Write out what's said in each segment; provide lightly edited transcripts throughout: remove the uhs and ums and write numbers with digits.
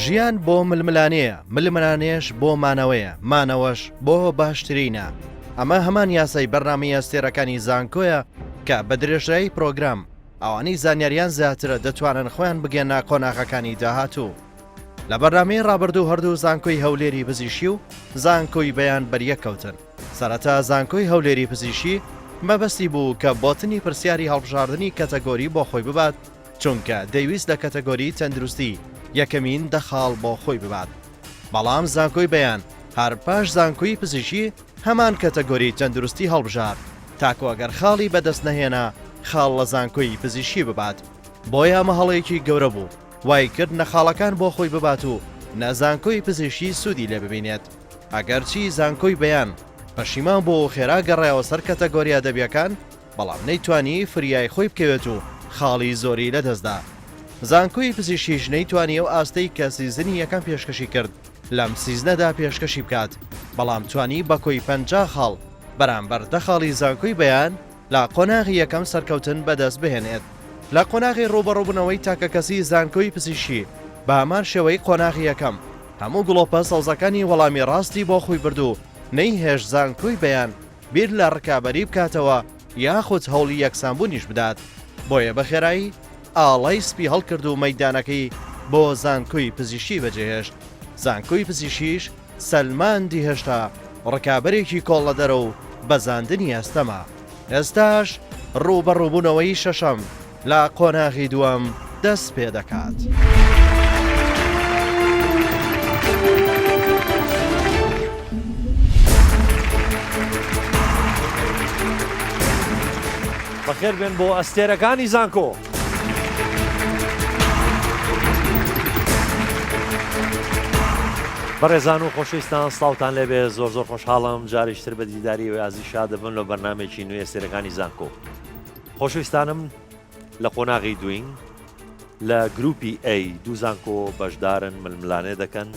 ژیان بۆ ململانەیە، ململانێش بۆ مانەوەیە، مانەوەش بۆ باشترینە. ئەمە هەمان یاسای بەرنامەی ئەستێرەکانی زانکۆیە کە بە درێژایی پرۆگرام ئەوانەی زانیاریان زیاترە دەتوانن خۆیان بگەێنە قۆناغەکانی داهاتوو. لە بەرنامەی ڕابردوو هەردوو زانکۆی هەولێری پزیشکی و زانکۆی بەیان بەریەکەوتن. سەرەتا زانکۆی هەولێری پزیشکی مەبەستی بوو کە بۆتنی پرسیاری هەڵبژاردننی کەتەگۆری بۆ خۆی ببات، چونکە دەیویست لە کەتەگۆری تەندروستی یەکەمین دەخاڵ بۆ خۆی ببات. بەڵام زانکۆی بەیان هەر پاش زانکۆی پزیشکی هەمان کەتەگۆری تەندروستی هەڵبژار، تاکو ئەگەر خاڵی بەدەست نەهێنا خاڵ لە زانکۆی پزیشکی ببات. بۆیە ئەمە هەڵەیەکی گەورە بوو، وای کرد نەخاڵەکان بۆ خۆی ببات و نەزانکۆی پزیشکی سوودی لێ ببینێت. ئەگەرچی زانکۆی بەیان پەشیمان بۆ خێرا گەڕایەوە سەر کەتەگۆری ئەدەبیەکان، بەڵام نەیتوانی فریای خۆی بکەوێت و خاڵی زۆری لەدەستدا. زانکۆی پزیشکیش نەیتوانی ئەو ئاستەی کە سیزنی یەکەم پێشکەشی کرد لەم سیزنەدا پێشکەشی بکات، بەڵام توانی بە کۆی 50 خاڵ بەرامبەر دەخاڵی زانکۆی بەیان لە قۆناغی یەکەم سەرکەوتن بەدەست بهێنێت. لە قۆناغی ڕوبەڕووبوونەوەی تاکە کەسی زانکۆی پزیشکی بە هەمان شێوەی قۆناغی یەکەم هەموو گڵۆپە سەوزەکانی وەڵامی ڕاستی بۆ خۆی بردو، نەیهێش زانکۆی بەیان بیر لە ڕکابەری بکاتەوە یاخود هەوڵی یەکسانبوونیش بدات. بۆیە بەخێرایی ئاڵای سپی هەڵکرد و مەیدانەکەی بۆ زانکۆی پزیشکی بەجێهێشت. زانکۆی پزیشکیش سەلماندی هێشتا ڕکابەرێکی کۆڵ لە دەرە و بەزاندنی ئەستەما. ئێستاش ڕوبەڕووبوونەوەی شەشەم لە قۆناغی دووەم دەست پێ دەکات. بەخێر بێن بۆ ئەستێرەکانی زانکۆ. بەڕێزان و خۆشەویستان سڵاوتان لێبێ، زۆر زۆر خۆشحاڵم جاریشتر بە دیداری و یازی شادەبن لە بەرنامێکی نوێی ئەستێرەکانی زانکۆ. خۆشەویستانم لە قۆناغی دوین لە گروپی A دوو زانکۆ بەشدارن ململانێ دەکەن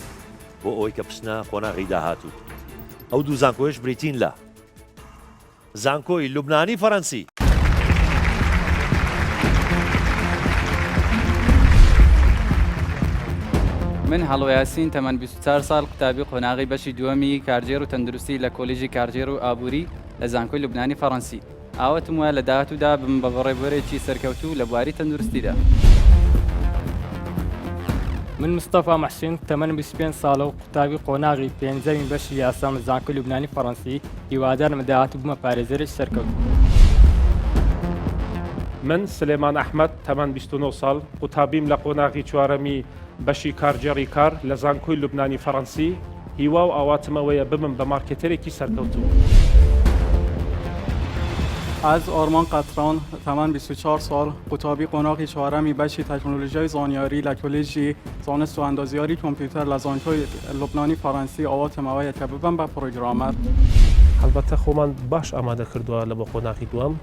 بۆ ئەوەی کە بچنە قۆناغی داهاتوو. ئەو دوو زانکۆیش بریتین لە زانکۆی لوبنانی فەڕەنسی. من هەڵۆ یاسین تەمەن 24 ساڵ، قوتابی قۆناغی بەشی دووەمی کارجێر و تەندروستی لە کۆلیژی کارجێر و ئابووری لە زانکۆی لوبنانی فەڕەنسی. ئاوەتم وایە لە داهاتوودا بم بە بەڕێوەرێکی سەرکەوتوو لە بواری تەندروستیدا. من مستەفا مەحسین تەمەن 25 ساڵە و قوتابی قۆناغی پێنجەمین بەشی یاسام لە زانکۆی لوبنانی فەڕەنسی، هیوادارم لە داهاتوو بمە پارێزەرێکی سەرکەوتوو. من سلێمان ئەحمەد تەمەن 29 ساڵ، قوتابیم لە قۆناغی چوارەمی بەشی کارجێڕی کار لە زانکۆی لوبنانی فەڕەنسی، هیوا و ئاواتمەوەیە ببم بە مارکێتەرێکی سەرکەوتوو. از آرمان قطران تمام 24 سال، قطابی قۆناغی چهارمی بخش تکنولوژی زانیاری لکولژی زانست و اندازیاری کامپیوتر لزانکۆی لوبنانی فەڕەنسی ئاواتمەوەیە کە ببم بە پرۆگرامەر. هەڵبەتە خۆمان باش ئامادە کردووە لە بۆ قۆناغی دووەم،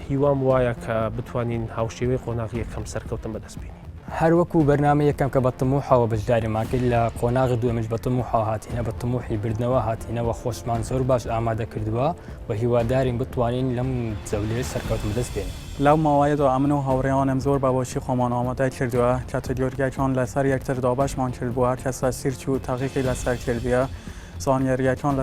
هیوام وایە کە بتوانین هاوشێوەی قۆناغی یەکەم سەرکەوتن بەدەست بینین. هەر وەکو بەرنامە یەکەم کە بە تموحەوە بەشداریمان کرد لە قۆناغی دووەمیش بە تموحەوە هاتینە، بە تموحی بردنەوە هاتینەوە، خۆشمان زۆر باش ئامادە کردووە و هیوادارین بتوانین لەم جەولەیە سەرکەوتن بەدەست بێنین. لەو ماوەیەدا ئەمن و هاوڕێیانم زۆر بەباشی خۆمان ئامادە کردووە، کاتەگۆریەکان لەسەر یەکتر دابەشمان کردبووە، هەر کەس سیرچ و تاقیقی لەسەر کردووە. زانیاریەکان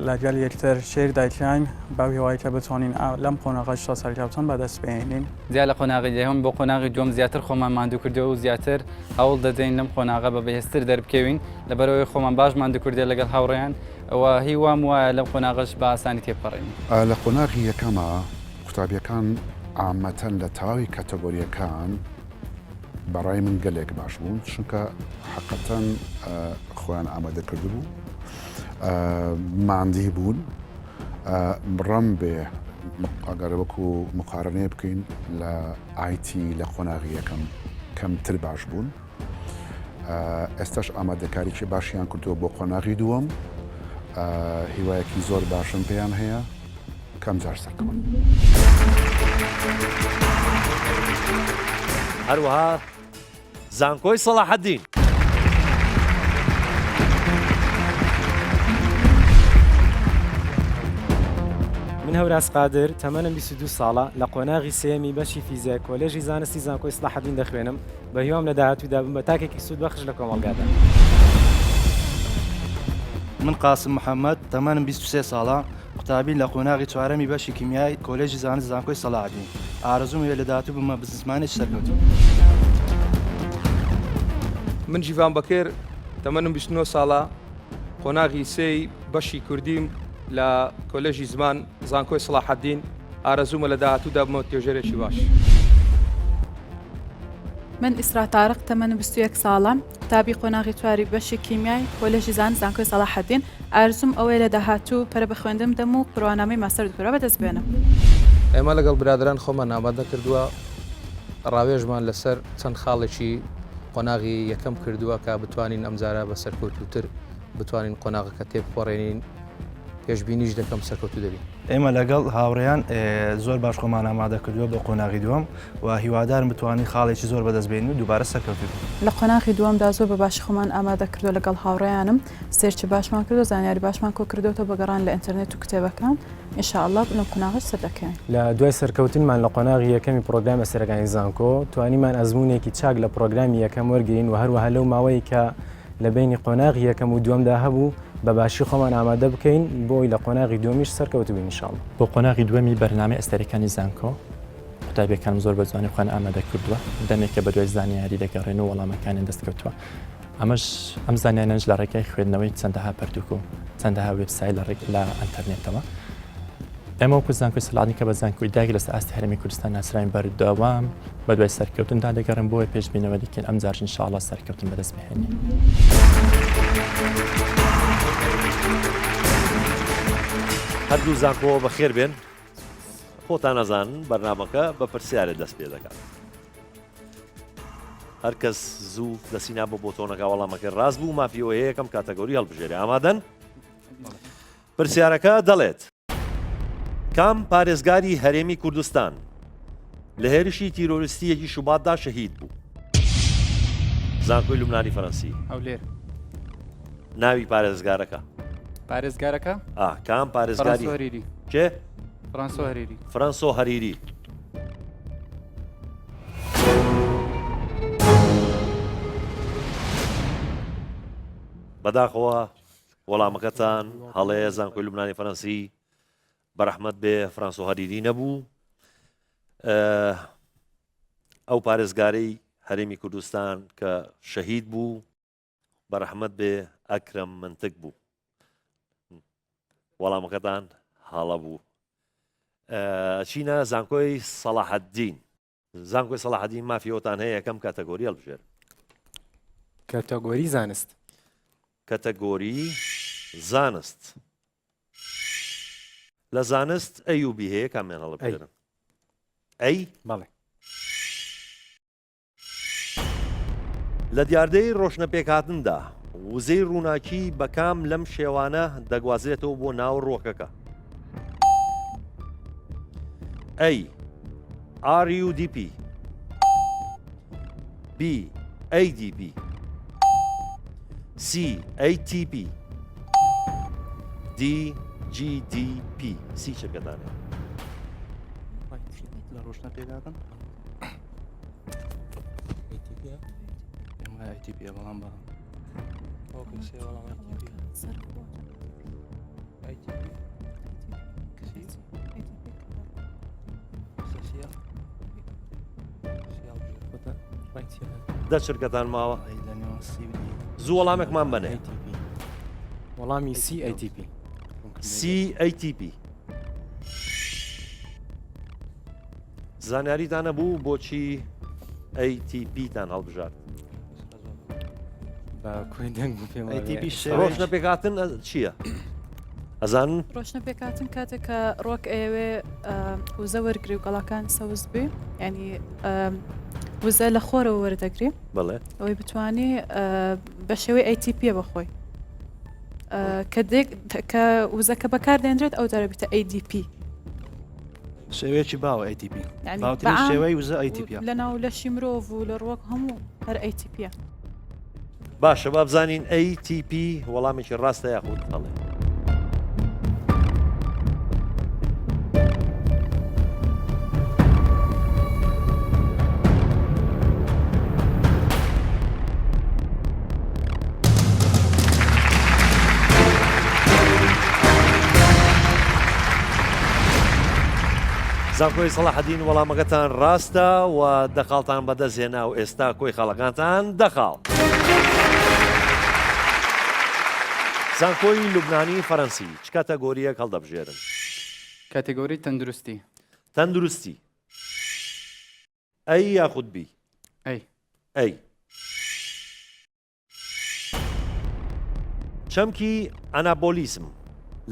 لەگەڵ یەکتر شێر دەکەین بەو هیوای کە بتوانین لەم قۆناغەشتا سەرکەوتن بەدەست بهێنین. زیاد لە قۆناغی دەهەم بۆ قۆناغی دووەم زیاتر خۆمان ماندوو کردەوە و زیاتر هەوڵ دەدەین لەم قۆناغە بە بەهێزتر دەربکەوین لەبەرەوەی خۆمان باش ماندوو کردێ لەگەڵ هاوڕێیان، ئەوە هیوام وایە لەم قۆناغەش بە ئاسانی تێپەڕین. لە قۆناغی یەکەمە قوتابیەکان عامەتەن لە تەواوی کاتەگۆریەکان بەڕای من گەلێک باش بوون، چونکە حەقەتەن خۆیان ئامادە کردبوو، ماندی بوون. ڕەم بێ ئەگەر وەکو مقارنێ بکەین لە ئایتی لە قۆناغی یەکەم کەمتر باش بوون. ئێستاش ئامادەکاریی باشیان کردووە بۆ قۆناغی دووەم، هیوایەکی زۆر باشم پێیان هەیە، کەم جار سەرکەوت. هەروەها زانکۆی سەلاحەدین. من هەوراس قادر تەمەنم 22 ساڵە لە قۆناغی سێمی بەشی فیزیک کۆلێژی زانستی زانکۆی سڵاحەدین دەخوێنم بە هیوام لە داهاتوودا بم بە تاکێکی سوود بەخش لە کۆمەڵگادا. من قاسم محەممەد تەمەنم 23 ساڵە قوتابی لە قۆناغی چوارەمی بەشی کیمیای کۆلێژی زانست زانکۆی سەلاحەدین ئارەزوم وێ لە داهاتوو بمە بزنسمانێکی سەرکەوتوو. من جیڤان بەکر تەمەنم 29 ساڵە قۆناغی سێی بەشی کوردیم لە کۆلێژی زمان زانکۆی سڵاحەدین ئارەزومە لە داهاتوودا بمەوە توێژەرێکی باش. من ئیسرا تارق تەمەنم 21 ساڵە قوتابی قۆناغی چواری بەشی کیمیای کۆلێژی زانست زانکۆی سەلاحەدین ئارزوم ئەوەی لە داهاتوو پەرە بە خوێندم دەم و پڕوانامەی ماستەر دکتۆرا بەدەست بێنم. ئێمە لەگەڵ برادران خۆمان ئامادە کردووە ڕاوێژمان لەسەر چەند خاڵێکی قۆناغی یەکەم کردووە کە بتوانین ئەمجارە بە سەرکەوتووتر بتوانین قۆناغەکە تێبخۆڕێنین پێشبینیش دەکەم سەرکەوتوو دەبین. ئێمە لەگەڵ هاوڕێیان زۆر باش خۆمان ئامادە کردووە بۆ قۆناغی دووەم و هیوادارم بتوانین خاڵێکی زۆر بەدەست بێنین و دووبارە سەرکەوتوو بین. لە قۆناغی دووەمدا زۆر بە باشی خۆمان ئامادە کردووە لەگەڵ هاوڕێیانم سێرچی باشمان کردو زانیاری باشمان کۆ کردوتەوە بەگەڕان لە ئینتەرنێت و کتێبەکان ئینشاءالله لەم قۆناغش سەر دەکەین. لە دوای سەرکەوتنمان لە قۆناغی یەکەمی پرۆگرامە سەرەکانی زانکۆ توانیمان ئەزمونێکی چاک لە پرۆگرامی یەکەم وەرگین و هەروەها لەو ماوەی کە لە بینی قۆناغی یەکەم و دووەمدا هەبوو بە باشی خۆمان ئامادە بکەین بۆی لە قۆناغی دووەمیش سەرکەوتوو بین ئینشاءالله. بۆ قۆناغی دووەمی بەرنامەی ئەستەرەکانی زانکۆ قوتابیەکانم زۆر بە جوانی خۆیان ئامادە کردووە دەمێکە بە دوای زانیاری دەگەڕێن و وەڵامەکانیان دەستکەوتووە. ئەمەش ئەم زانیانەش لە ڕێگای خوێندنەوەی چەندەها پەرتوک و چەندەها وێبسایت لە ئەنتەرنێتەوە. ئێمە وەکو زانکۆی سەلاحەدین کە بە زانکۆی داگیر لەسەر ئاستی هەرێمی کوردستان ناسراین بەردەوام بە دوای سەرکەوتندا دەگەڕن بۆی پێشبینەوە دیکەین ئەم جارش ئینشاءالله سەرکەوتن بەدەست بهێنین. هەردوو زانکۆ بەخێر بێن خۆتان نەزانن بەرنامەکە بە پرسیارە دەست پێ دەکات. هەر کەس زوو دەسینا بۆ بۆتۆنەکە وەڵامەکە ڕاست بوو مافیەوە یەکەم کاتەگۆری هەڵبژێری ئامادەن؟ پرسیارەکە دەڵێت کام پارێزگاری هەرێمی کوردستان لە هێرشی تیرۆریستیەکی شوباتدا شەهید بوو؟ زانکۆی لوبنانی فەڕەنسی. هەولێر. ناوی پارێزگارەکە پارێزگارەکە؟ کام پارێزگاری هەریری. کێ؟ فرانسۆ هەریری. فرانسۆ هەریری. بەداخەوە وەڵامەکەتان هەڵەیە زانکۆی لوبنانی فەڕەنسی بەرەحمەت بێ فرانسۆ هەریری نەبوو. ئەو پارێزگارەی هەرێمی کوردستان کە شەهید بوو بەرەحمەت بێ ئەکرەم منتک بوو. وەڵامەکەتان هەڵە بوو. چینە زانکۆی سەلاحەدین. زانکۆی سەلاحەدین مافیەوەتان هەیە یەکەم کاتەگۆری هەڵبژێر. کاتەگۆری زانست. کاتەگۆری زانست. لە زانست ئەی و بی هەیە کامیان هەڵبژێرن؟ ئەی؟ بەڵێ. لە دیاردەی ڕۆشنەپێکهاتندا وزەی ڕووناکی بەکام لەم شێوانە دەگوازرێتەوە بۆ ناو ڕۆکەکە؟ ئەی RUDP B ADP C ATP D GDP سی چەکەدانێ لە ڕۆشنەپێکهاتن ATP بەڵام بە دە شرکەتان ماوە زوو وەڵامێکمان بنێ. وەڵامی CATP. CATP زانیاریتان نەبوو بۆچی ATP تان هەڵبژارد؟ ڕۆشنەپێکهاتن چییە؟ ئەزانن؟ ڕۆشنەپێکهاتن کاتێک کە ڕۆک ئەوێ وزە وەرگری و گەڵاکان سەوز بێ ینی وزە لە خۆرەوە وەردەگری بڵێ ئەوەی بتوانێ بە شێوەی ATP بەخۆی کە وزەکە بەکاردێنرێت ئەو دەرەبێتە ADP. شێوەیەکی باوە ATP باوترین شێوەی وزە ATP لە ناو لەشی مرۆڤ و لە ڕۆک هەموو هەر ATP. باشە با بزانین ATP وەڵامێکی ڕاستە یاخود هەڵێ. زانکۆی سەلاحەدین وەڵامەکەتان ڕاستە و دەخاڵتان بەدەستهێنا و ئێستا کۆی خەڵەکانتان دەخاڵ. زانکۆی لوبنانی فەرەنسی چ کاتەگۆریەک هەڵدەبژێرن؟ کاتێگۆری تەندروستی. تەندروستی. ئەی یاخود بی؟ ئەی. چەمکی ئەنابۆلیزم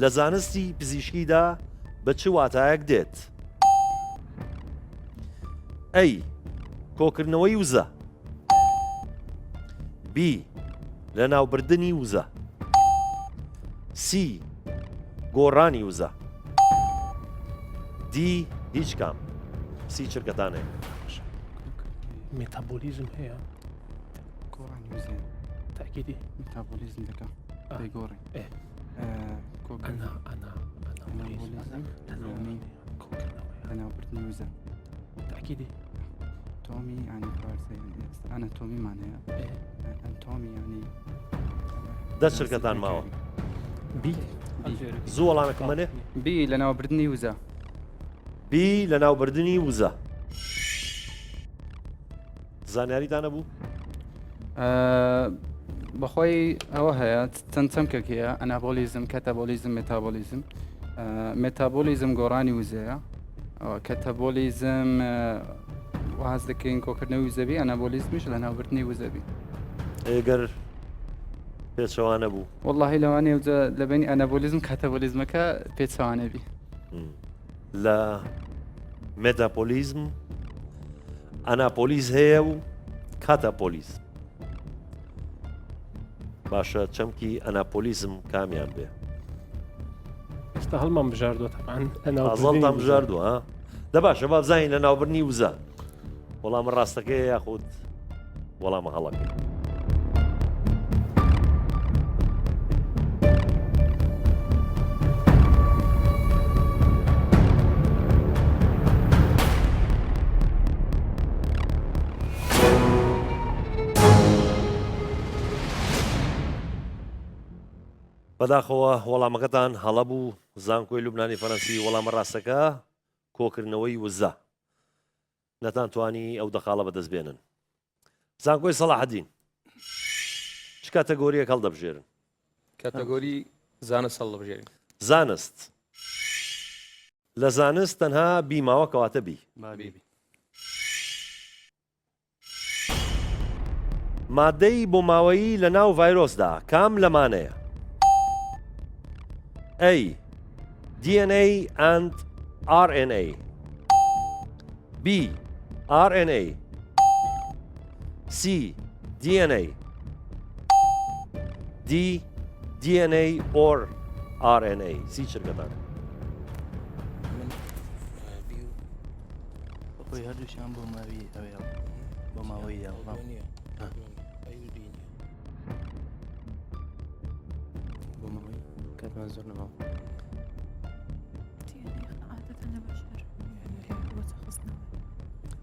لە زانستی پزیشکیدا بە چ واتایەک دێت؟ ئەی کۆکردنەوەی وزە، بی لە ناوبردنی وزە، سی گۆڕانی وزە، دی هیچ کام. سی چرکەتانەیە. مێتابۆلیزم هەیە گۆڕانی وزە تاکیدی مێتابۆلیزم دەکە دەیگۆڕی لەناوبردنی وزە تاکیدی تۆمی ینی ئەناتۆمیمان هەیە ئەنتۆمی ینی دەست چرکەتان ماوە. بی زوو وەڵامێکم منێ؟ بی لەناوبردنی وزە. بی لە ناوبردنی وزە. زانیاریتانە بوو؟ بەخۆی ئەوە هەیە چەند چەمکێکیە ئەنابۆلیزم، کەتەبۆلیزم، مێتابۆلیزم. مێتابۆلیزم گۆڕانی وزەیە، کەتەبۆلیزم واز دەکەین کۆکردنەوەی وزەبی، ئەنابۆلیزمیش لە ناوبردنی وزەبی. ئەگەر پێچەوانە بوو وەڵڵاهی لەوانەیە لە بینی ئەنابۆلیزم کەتەبۆلیزمەکە پێچەوانەبی. لە مێتاپۆلیزم ئەناپۆلیز هەیە و کاتەپۆلیز. باشە چەمکی ئەناپۆلیزم کامیان بێ؟ ئێستا هەڵمان بژاردووە ئازڵتان بژاردووە. دە باشە با بزانین لە ناوبردنی وزە وەڵامە ڕاستەکەی یاخود وەڵامە هەڵەکەی. بەداخەوە وەڵامەکەتان هەڵە بوو. زانکۆی لوبنانی فەرەنسی وەڵامە ڕاستەکە کۆکردنەوەی وزە. نەتانتوانی ئەو دەخاڵە بەدەست بێنن. زانکۆی سەلاحەدین چ کاتەگۆریەک هەڵدەبژێرن؟ کاتەگۆری زانست هەڵدەبژێرین. زانست. لە زانست تەنها بیماوە کەواتە بی. مادەی بۆ ماوەیی لە ناو ڤایرۆسدا کام لەمانەیە؟ A. DNA and RNA. B. RNA. C. DNA. D. DNA or RNA. C چرکەتانە؟ خۆی هەردووشیان بۆ ماوی ئەوێ بۆ ماوەی یاوڵام بۆ ماوەی کاتمان زۆر نەماوە.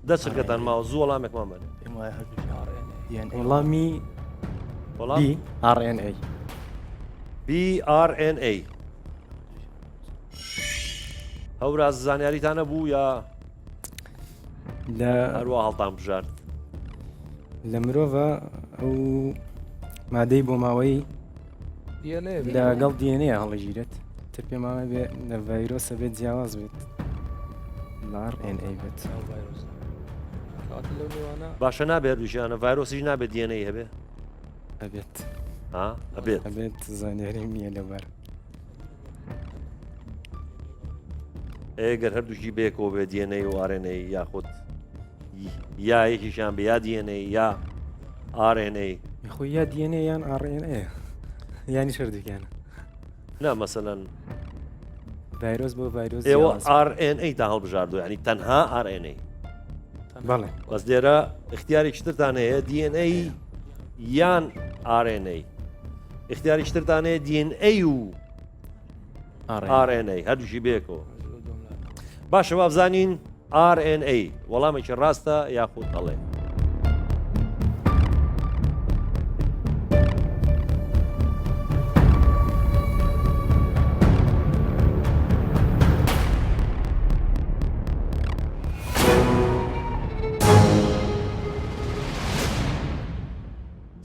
دە چرکەتان ماوە زوو وەڵامێکمان بێنێ. پێم وایە هەردووشیان وەڵامی BRNA. BRNA. هەوراز زانیاریتانە بوو یا هەروە هەڵتان بژارد؟ لە مرۆڤە ئەو مادەی بۆ ماوەی لەگەڵ DNA هەڵەگیرێت. تر پێم وایە بێ لە ڤایرۆسە بێت جیاواز بێت لە RNA بێت. باشە نابێت دووشیانە ڤایرۆسیش نابێت DNA هەبێ؟ ئەبێت. ئەبێت. ئەبێت زانیاریم نییە لەبەر. ئەگەر هەردووشی بێکەوە بێت DNA و RNA یاخود یا یەکیشان بێ یا DNA یا RNA. خۆی یا DNA یان RNA یانی شردووکیانە. نا مەسەلەن ڤایرۆس بۆ ڤایرۆس ئێوە RNA تا هەڵبژاردووە ینی تەنها RNA. بەڵێ بەس لێرە اختیارێکی ترتان هەیە DNA یان RNA. اختیارێکی ترتان هەیە DNA و RNA هەردووشی بێکەوە. باشە وا بزانین RNA وەڵامێکی ڕاستە یاخود هەڵێ؟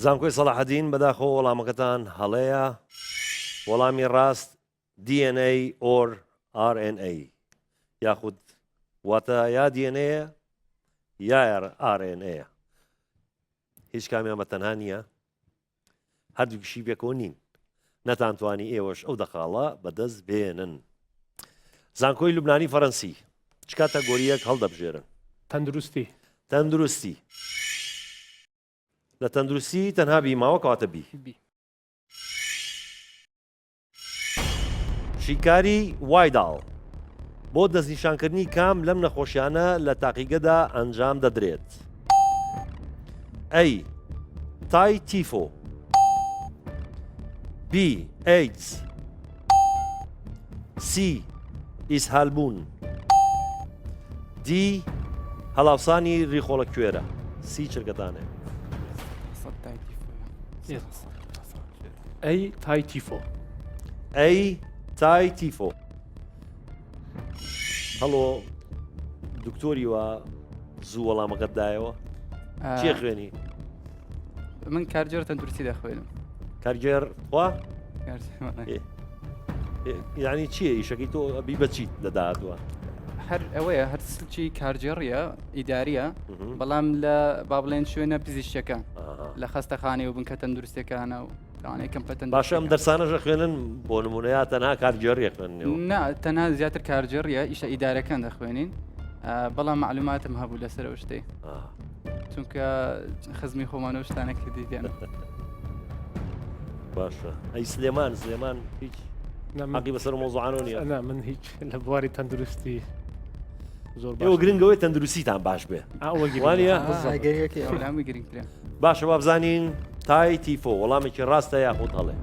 زانکۆی سەلاحەدین بەداخۆ وەڵامەکەتان هەڵەیە وەڵامی ڕاست DNA or RNA یاخود واتە یا DNA یا RNA هیچ کامیان بە تەنها نییە هەردووکیشی بێکەوە نین نەتانتوانی ئێوەش ئەو دەخاڵە بەدەست بێنن زانکۆی لوبنانی فەڕەنسی چ کاتەگۆریەک هەڵدەبژێرن تەندروستی تەندروستی لە تەندروستی تەنها بیماوە کەواتە بی شیکاری وایداڵ بۆ دەستنیشانکردنی کام لەم نەخۆشیانە لە تاقیگەدا ئەنجام دەدرێت ئەی تای تیفۆ B. AIDS C. ئیسهالبوون D. هەڵاوسانی ڕیخۆڵە کوێرە سی چرکەتانێ ئەی تای تیفۆ ئەی تای تیفۆ هەڵۆ دکتۆری وە زوو وەڵامەکەت دایەوە چێ خوێنی من کارجێر تەندروستی دەخوێنم کارگێر وا یعنی چییە ئیشەکەی تۆ ئەبی بەچیت لەداهاتوە هەر ئەوەیە هەر سلکی کارجێڕیە ئیداریە بەڵام لە با بڵێن شوێنە پزیشتەکە لە خەستەخانەی و بنکە تەندروستەکانە و لەوانەیە کەم باشە ئەم دەرسانەژە خوێنن بۆ نمونەیە تەنها کارگێڕیە خوێننەوە نا تەنها زیاتر کارجێڕیە ئیشە ئیدارەکان دەخوێنین بەڵام معلوماتم هەبوو لەسەر ئەو شتەی چونکە خزمی خۆمانەوە شتانە کردیان باشە ئەی سلێمان هیچ حەقی بەسەر مۆزوعانە نییە من هیچ لە بواری تەندروستی زۆر ئێوە گرنگەوەی تەندروستیتان باش بێ وانە گرنگترە باشە با بزانین تای تیفۆ وەڵامێکی ڕاستە یاخود هەڵێ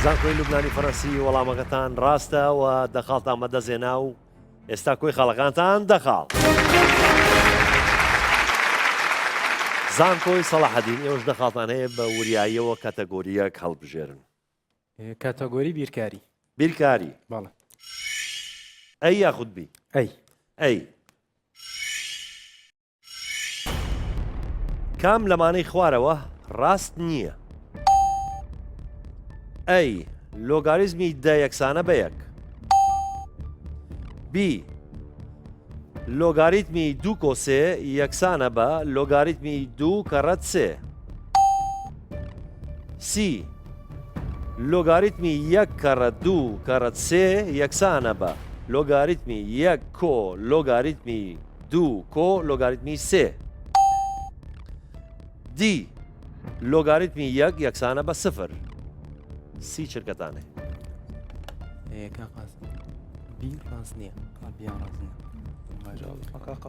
زانکۆی لوبنانی فەڕەنسی وەڵامەکەتان ڕاستە و دەخاڵتان مەدەزێنا و ئێستا کۆی خەڵەکانتان دەخاڵ زانکۆی سەلاحەدین ئێوەش دەخاڵتان هەیە بە وریاییەوە کاتەگۆریەک هەڵبژێرن کاتەگۆری بیرکاری بیرکاری بەڵێ ئەی یاخود بی ئەی کام لەمانەی خوارەوە ڕاست نییە ئەی لۆگاریزمی دە یەکسانە بە یەک B. لۆگاریتمی دوو کۆسێ یەکسانە بە لۆگاریتمی دوو کەڕەت سێ C. لۆگاریتمی یەک کەڕەت دوو کەڕەت سێ یەکسانە بە لۆگاریتمی یەک کۆ لۆگاریتمی دوو کۆ لۆگاریتمی سێ D. لۆگاریتمی یەک یەکسانە بە سفر سی چرکەتانێ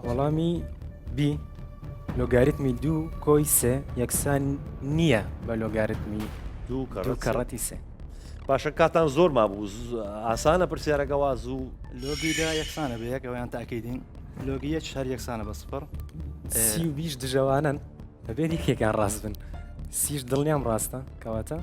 وەڵامی بی لۆگاریتمی دوو کۆی سێ یەکسان نییە بە لۆگاریتمی دوو کەڕەتی سێ باشە کاتان زۆر مابوو ئاسانە پرسیارەکەوا زوو لۆگیدا یەکسانە بە یەکەوەیان تاکەیدین لۆگی یەک شار یەکسانە بە سپڕ سی و بیش دژەوانن بەبێت یەکێکان ڕاست بن سیش دڵنیام ڕاستە کەواتە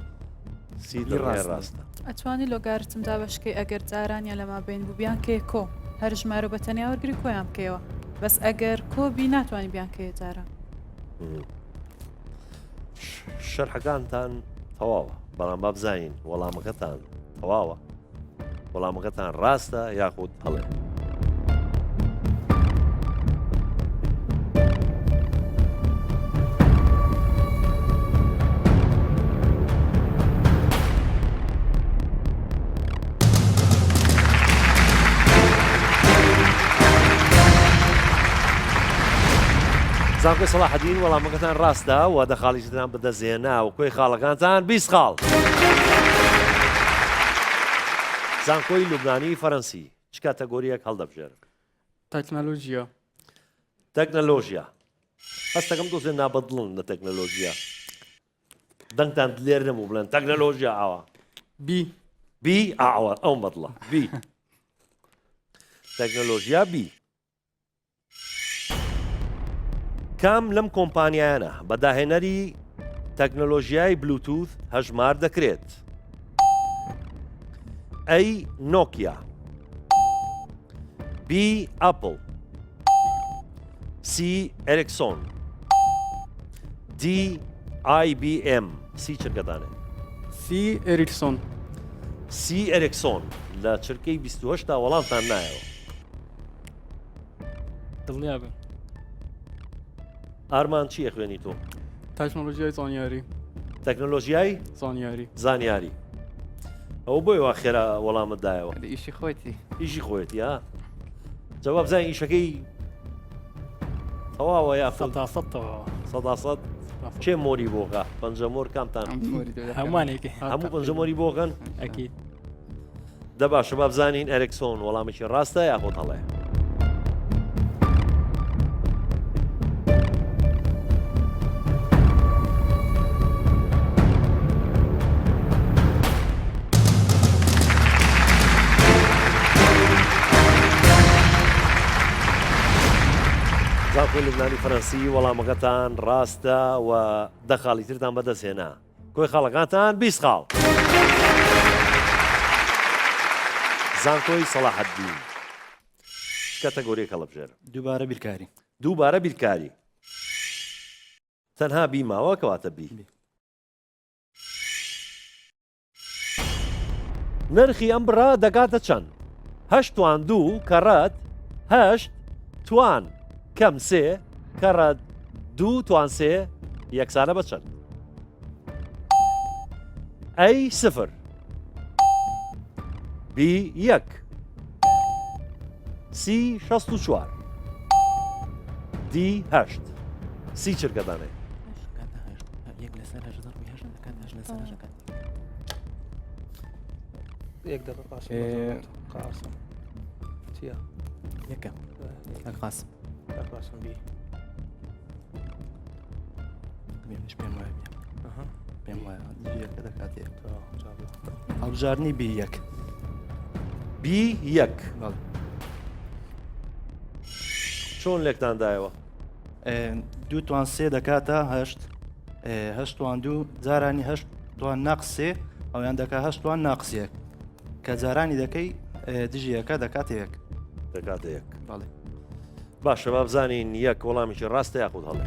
سی ڕاستە ئەتوانی لۆگارتم دا بەشکەی ئەگەر جارانیان لەما بین بوو بیان کێ کۆ هەر ژمارە بە تەنیا وەرگری کۆیان بکەوە بەس ئەگەر کۆبی ناتوانانی بیان کێ جارە شەرحەکانتان تەواوە بەڵام با بزانین وەڵامەکەتان تەواوە وەڵامەکەتان ڕاستە یاخود هەڵێ زانکۆی سەلاحەدین وەڵامەکەتان ڕاستە و دەخاڵیشتان بدەزێنا و کۆی خاڵەکانتان 20 خاڵ زانکۆی لوبنانی فەڕەنسی چ کاتەگۆریەک هەڵدەبژێرن تەکنەلۆژیا تەکنەلۆژیا هەستەکەم دۆزێ نابەدڵن لە تەکنەلۆژیا دەنگتان لێر نەبوو بڵێن تەکنەلۆژیا ئاوە بی ئاوە ئەو بەدڵە بی تەکنەلۆژیا بی کام لەم کۆمپانیایانە بەداهێنەری تەکنۆلۆژیای بلوتوث هەژمار دەکرێت؟ ئەی نۆکیا، بی ئەپڵ، سی ئەرێکسۆن، دی IBM. سی چرکەدانێ؟ سی ئێریکسۆن. سی ئەرێکسۆن لە چرکەی 28 تا وەڵامتان نایەوە. دڵنیا بن. ئارمان چی خوێنی تۆ؟ تەکنۆلۆژیای زانیاری. تەکنۆلۆژیای زانیاری. زانیاری. ئەو بۆی وا خێرا وەڵامت دایەوە. ئیشی خۆیتی. ئیشی خۆیەتی ها؟ جەواب زای ئیشەکەی تەواوە یا سەداسەد چێ مۆری بۆکە؟ پەنجەمۆر کامتان؟ هەمووانێکی هەموو پەنجەمۆری بۆکەن؟ ئەکی. دە باشە با بزانین ئەرێکسۆن وەڵامێکی ڕاستە یاخۆت هەڵێ؟ زانکۆی لوبنانی فەرەنسی وەڵامەکەتان ڕاستە و دە خاڵی ترتان بەدەستهێنا. کۆی خاڵەکانتان 20 خاڵ. زانکۆی سەلاحەددین کاتەگۆریەکە هەڵبژێرە. دووبارە بیرکاری. دووبارە بیرکاری. تەنها بیماوە کەواتە بی. نرخی ئەم بڕا دەگاتە چەند؟ 8.2 کەڕەت 8 توان کەم 3 کەڕەت 2.3 یەکسانە بە چەند؟ ئەی 0 بی 1 سی 64 دی 8 سی چرکەدانێ؟ یەک دقیقە قاسم چییە؟ یەکەم قاسم قاسم بی پێم وایە یەکە دەکاتێ هەڵبژاردننی بی 1 بی 1 چۆن لێکتاندایەوە؟ 2.3 دەکاتە 8.2 جارانی 8 ناقسێ ئەویان دەکات 8 ناقسیەک کە جارانی دەکەی دژیەکە دەکاتە 1 دەکاتە 1. باشە با بزانین یەک وەڵامیکی ڕاستە یاخود هەڵێ؟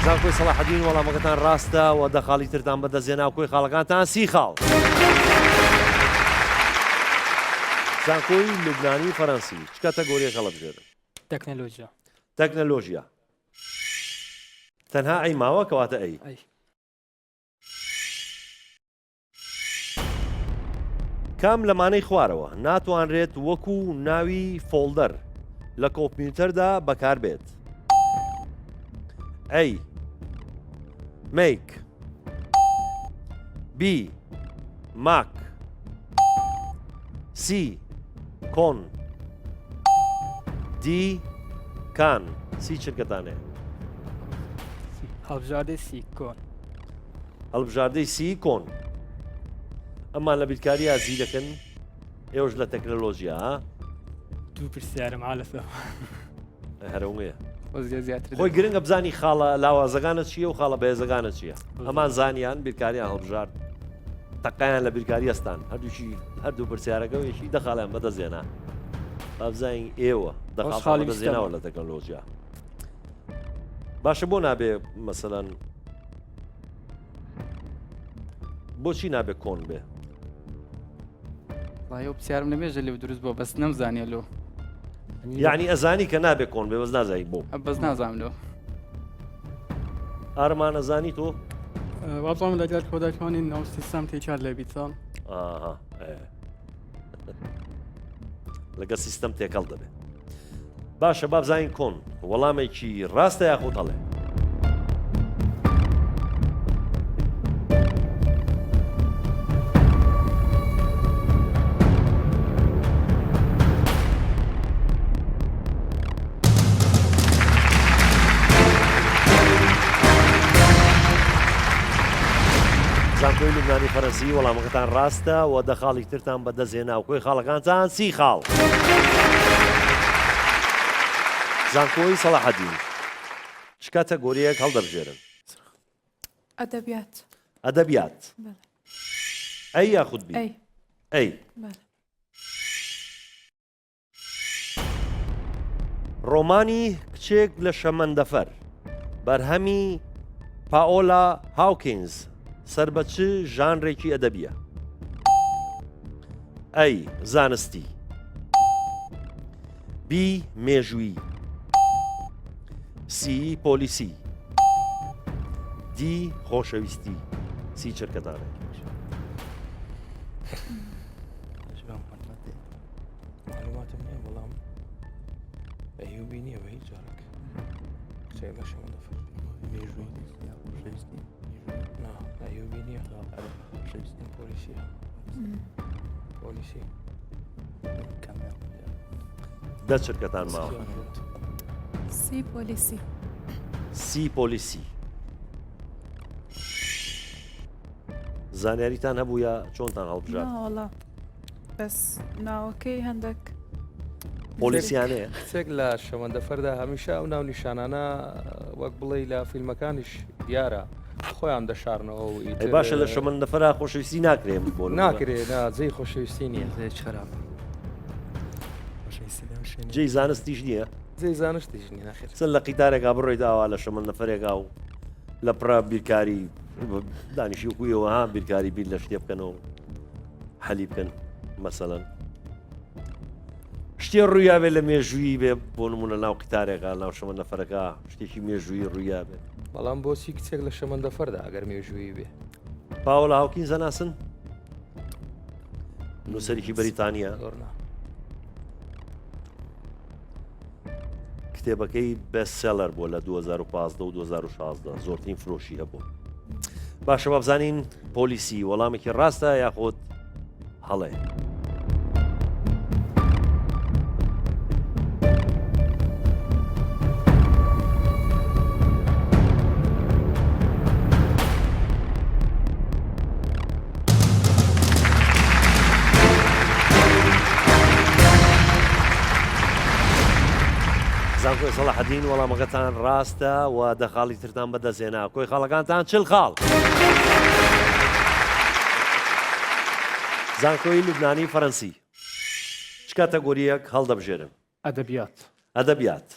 زانکۆی سەلاحەدین وەڵامەکەتان ڕاستە و دە خاڵی ترتان بەدەستهێنا و کۆی خاڵەکانتان 30 خاڵ. زانکۆی لوبنانی فەرەنسی چ کاتەگۆریەک هەڵبژێرن؟ تەکنۆلۆژیا. تەکنۆلۆژیا. تەنها ئەی ماوە کەواتە ئەی. کام لەمانەی خوارەوە ناتوانرێت وەکو ناوی فۆڵدەر لە کۆمپیوتەردا بەکاربێت؟ ئەی میک، بی ماک، سی کۆن، دی کان. سی چرکەتانێ؟ هەڵبژاردەی سی کۆن. هەڵبژاردەی سی کۆن. ئەمان لە بیرکاری ئازی دەکەن ئێوەش لە تەکنۆلۆژیا دوو پرسیارم لەسەر هەرەوەیە زیاتر خۆی گرنگە بزانی خاڵە لاوازەکانت چییە و خاڵە بەهێزەکانت چییە. ئەمان زانیان بیرکاریان هەڵبژارد تەقایان لە بیرکاری ئەستان هەردووشی هەردوو پرسیارەکە و یەکی دەخاڵیان بەدەستێنا. بابزانین ئێوە دەخاڵ بەدەستێناوە لە تەکنۆلۆژیا. باشە بۆ نابێ مەسەلەن بۆچی نابێ کۆن بێ؟ وایە پرسیارم نەبێژە لێ دروست بۆ بەس نەمزانیێلۆ. یعنی ئەزانی کە نابێ کۆن بێ بەس نازایی بۆ بەس نازانلۆ. ئارمان ئەزانی تۆ؟ وابزانم لەگەر کۆدەکانی ناو سیستەم تێکات لە بیتان. لەگە سیستەم تێکەڵ دەبێت. باشە بابزانین کۆن وەڵامێکی ڕاستە یاخۆت هەڵێ؟ زانکۆی لوبنانی فەرەنسی وەڵامەکەتان ڕاستە و دە خاڵی ترتان بەدەستهێنا و کۆی خاڵەکانتان 30 خاڵ. زانکۆی سەلاحەدین چ کاتەگۆریەک هەڵدەبژێرن؟ ئەدەبیات. ئەدەبیات. ئەی یاخود بی؟ ئەی. ڕۆمانی کچێک لە شەمەندەفەر بەرهەمی پاۆلا هاوکینز سەر بە چ ژانرێکی ئەدەبیە؟ ئەی زانستی، بی مێژووی، سی پۆلیسی، دی خۆشەویستی. سی چرکەتانە. معلوماتم نییە بەڵام ئەیوبی نییە بە هیچ جارێک کچێک لە شەمەندەفەر مێژووی ئەیوبی نییە پۆلیسی دە چرکەتان ماوە. سی پۆلیسی. سی پۆلیسی. زانیاریتان هەبوو یا چۆنتان هەڵبژات؟ ناوەڵا بەس ناوەکەی هەندێک پۆلیسیانەیە. کچێک لە شەمەندەفەردا هەمیشە ئەو ناو نیشانانە وەک بڵێ لە فیلمەکانیش دیارە خۆیان دەشارنەوە و باشە لە شەمەندەفەرا خۆشەویستی ناکرێن بۆ ناکرێت جێی خۆشەویستی نییە خراپ جێی زانستیش نییە؟ جێی زانستیش نییە ناخێت چەند لە قیتارێکا بڕۆی داوا لە شەمەندەفەرێکا و لە پڕە بیرکاری دانیشی وکویەوە ها بیرکاری بیر لە شتێ بکەنەوە حەلی بکەن مەسەڵەن شتێ ڕوویا بێت لە مێژووی بێ بۆ نمونە ناو قیتارێکا ناو شەمەندەفەرەکە شتێکی مێژووی ڕوویا بێت. بەڵام بۆچی کچێک لە شەمەندەفەردا ئەگەر مێژووی بێ؟ پاوەڵ هاوکینز ناسن؟ نووسەرێکی بەریتانیا. کتێبەکەی بەستسێلەر بووە لە 2015 و 2016 زۆرترین فرۆشی هەبوو. باشە بابزانین پۆلیسی وەڵامێکی ڕاستە یاخۆت هەڵێ؟ زانکۆی سەلاحەدین وەڵامەکەتان ڕاستە و دە خاڵی ترتان بەدەستهێنا کۆی خاڵەکانتان 40 خاڵ. زانکۆی لوبنانی فەرەنسی چ کاتەگۆریەک هەڵدەبژێرن؟ ئەدەبیات. ئەدەبیات.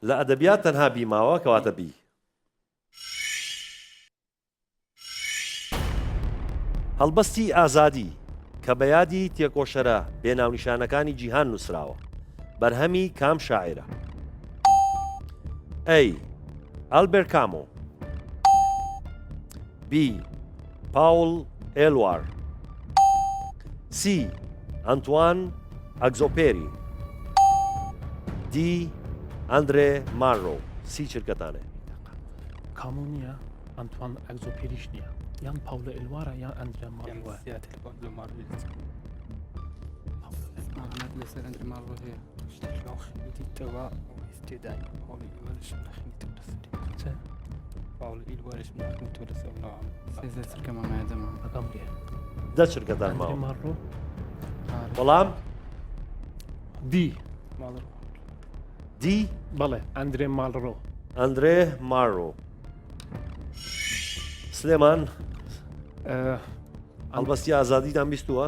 لە ئەدەبیات تەنها بیماوە کەواتە بی. هەڵبەستی ئازادی کە بە یادی تێکۆشەرە بێناونیشانەکانی جیهان نووسراوە بەرهەمی کام شاعرە؟ ئەی ئەلبێر کامۆ، بی پاول ئێلوار، سی ئەنتوان ئەگزۆپێری، دی ئەندرێ مارۆ. سی چرکەتانێ. کامۆ نییە، ئەنتوان ئەگزۆپێریش نییە، یان پاولە ئێلوارە یان ئەندرێ مارۆ. لەسەر ئەندرێ مارۆ هەیە دیتەوە استێدای دە چرکەتان ماوە. وەڵام دی دی بەڵێ ئەندرێ ماڵڕۆ. ئەندرێ مارۆ. سلێمان هەڵبەستی ئازادیتان بیستووە؟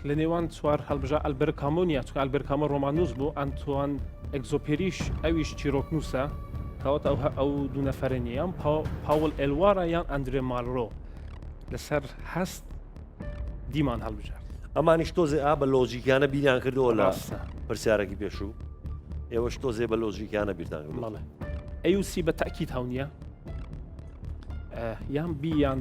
لە نێوان چوار هەڵبژە ئەلبەر کامۆنیە چکە ئەلبەر کامۆ ڕۆمانوس بوو ئەنتوان ئەگزۆپێریش ئەویش چیرۆکنووسە کەواتە ئەو دوو نەفەرە نیە یان پاول ئێلوارە یان ئەندرێ ماڵڕۆ لەسەر هەست دیمان هەڵبژار. ئەمانیش تۆزێ بە لۆژیکیانە بیریان کردەوە لە پرسیارێکی پێشوو ئێوەش تۆزێ بە لۆژیکیانە بیرتان ماڵێ ئەوسی بە تاکیید هەونیە یان بیان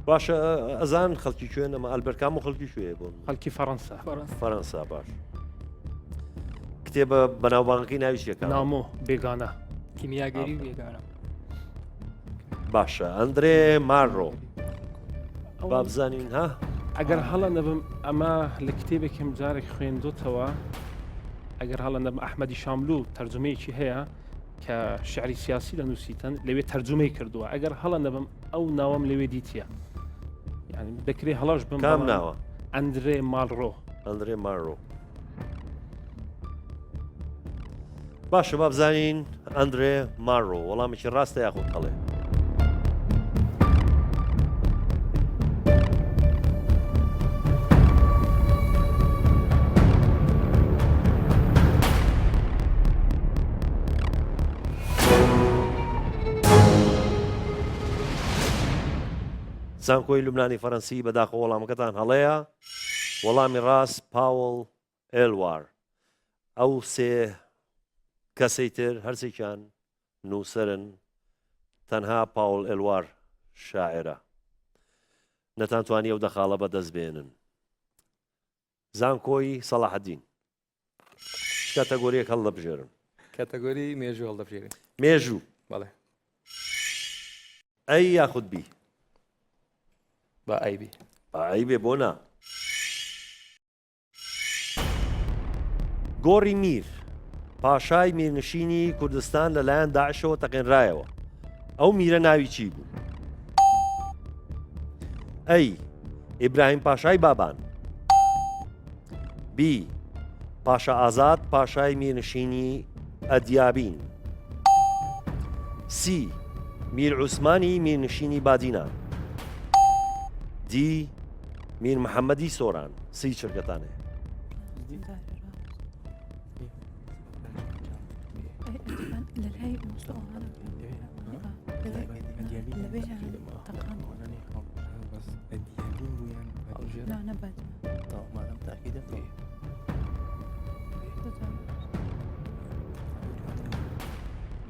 باشە ئەزان خەڵکی کوێن ئەمە ئەلبەرکام و خەڵکی شوێ بۆ خەڵکی فەڕەنسا. فەڕەنسا باش. کتێبە بەناوبانگەکەی ناویشیەکە نامۆ بێگانە کیمیاگەری بێگانە. باشە ئەندرێ مارۆ با بزانین ها ئەگەر هەڵە نەبم ئەمە لە کتێبێکم جارێک خوێندوتەوە ئەگەر هەڵە نەبم ئەحمەدی شاملوو تەرجمەیەکی هەیە کە شعری سیاسی لە نووسیتن لەوێ تەرجمەی کردووە ئەگەر هەڵە نەبم ئەو ناوەم لەوێ دیتە یعنی دەکرێت هەڵاش بم کام ناوە ئەندرێ ماڵڕۆ ئەندرێ مارۆ باشە با بزانین ئەندرێ مارۆ وەڵامێکی ڕاستە یاخود هەڵێ زانکۆی لوبنانی فەرەنسی بەداخە وەڵامەکەتان هەڵەیە وەڵامی ڕاست پاوڵ ئێلوار ئەو سێ کەسەی تر هەرسێکیان نووسرن تەنها پاوڵ ئێلوار شاعرە نەتانتوانی ئەو دەخاڵە بەدەست بێنن زانکۆی سەلاحەدین کاتەگۆریەک هەڵ دەبژێرن کاتەگۆری مێژوو هەڵدەبژێرن مێژوو بەڵێ ئەی یاخود بی بە ئایبی ئای بێ بۆ نا گۆڕی میر پاشای میرنشینی کوردستان لەلایەن داعشەوە تەقێنرایەوە ئەو میرە ناوی چی بوو ئەی ئیبراهیم پاشای بابان بی پاشا ئازاد پاشای میرنشینی ئەدیابین سی میر عوسمانی میرنشینی بادینان دی میر محەممەدی سۆران سی چرکەتانێ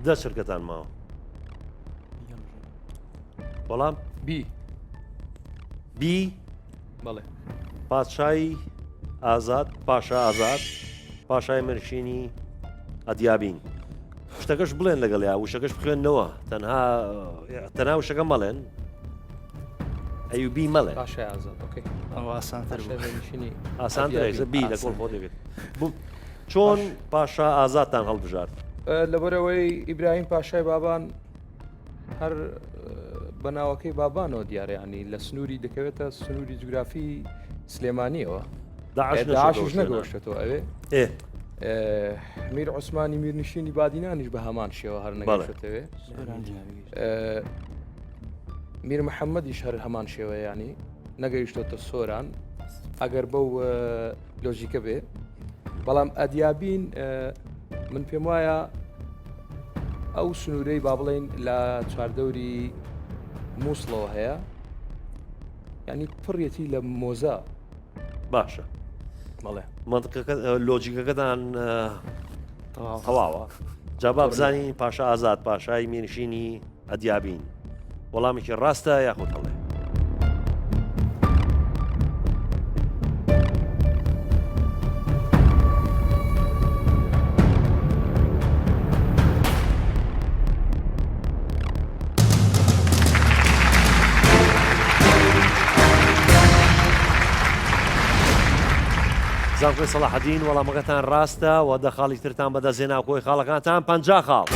دە چرکەتان ماوە بەڵام بی بی بەڵێ پادشای ئازاد پاشا ئازاد پاشای مرشینی ئەدیابین شتەکەش بڵێن لەگەڵ یا وشەکەش بخوێنەوە تەنها وشەکە مەڵێن ئەیوبی مەڵێن پاشای ئازاد ئۆکەی ئەو ئاسانتر نشینی ئاسانترە بی لە کۆڵ خۆ دەبێت چۆن پاشا ئازادتان هەڵبژارد لەبەرەوەی ئیبراهیم پاشای بابان هەر بەناوەکەی بابانەوە دیارەیانی لە سنووری دەکەوێتە سنووری جوگرافی سلێمانیەوە داعشش نەگەۆشتەوە ئەوێ میر عوسمانی میرنشینی بادینانیش بە هەمان شێوە هەر نەگەشتەوێ میر محەممەدیش هەر هەمان شێوە ینی نەگەیشتۆتە سۆران ئەگەر بەو لۆژیکە بێ بەڵام ئەدیابین من پێم وایە ئەو سنوورەی با بڵێن لە چواردەوری مووسڵەوە هەیە ینی پڕێتی لە مۆزە باشە بەڵێ لۆجیکەکەتان تەواوە جابا بزانین پاشا ئازاد پاشای میرنشینی ئەدیابین وەڵامێکی ڕاستە یاخود هەڵێ زانکۆی سەلاحەدین وەڵامەکەتان ڕاستە و دە خاڵی ترتان بەدەستێنا کۆی خاڵەکانتان 50 خاڵ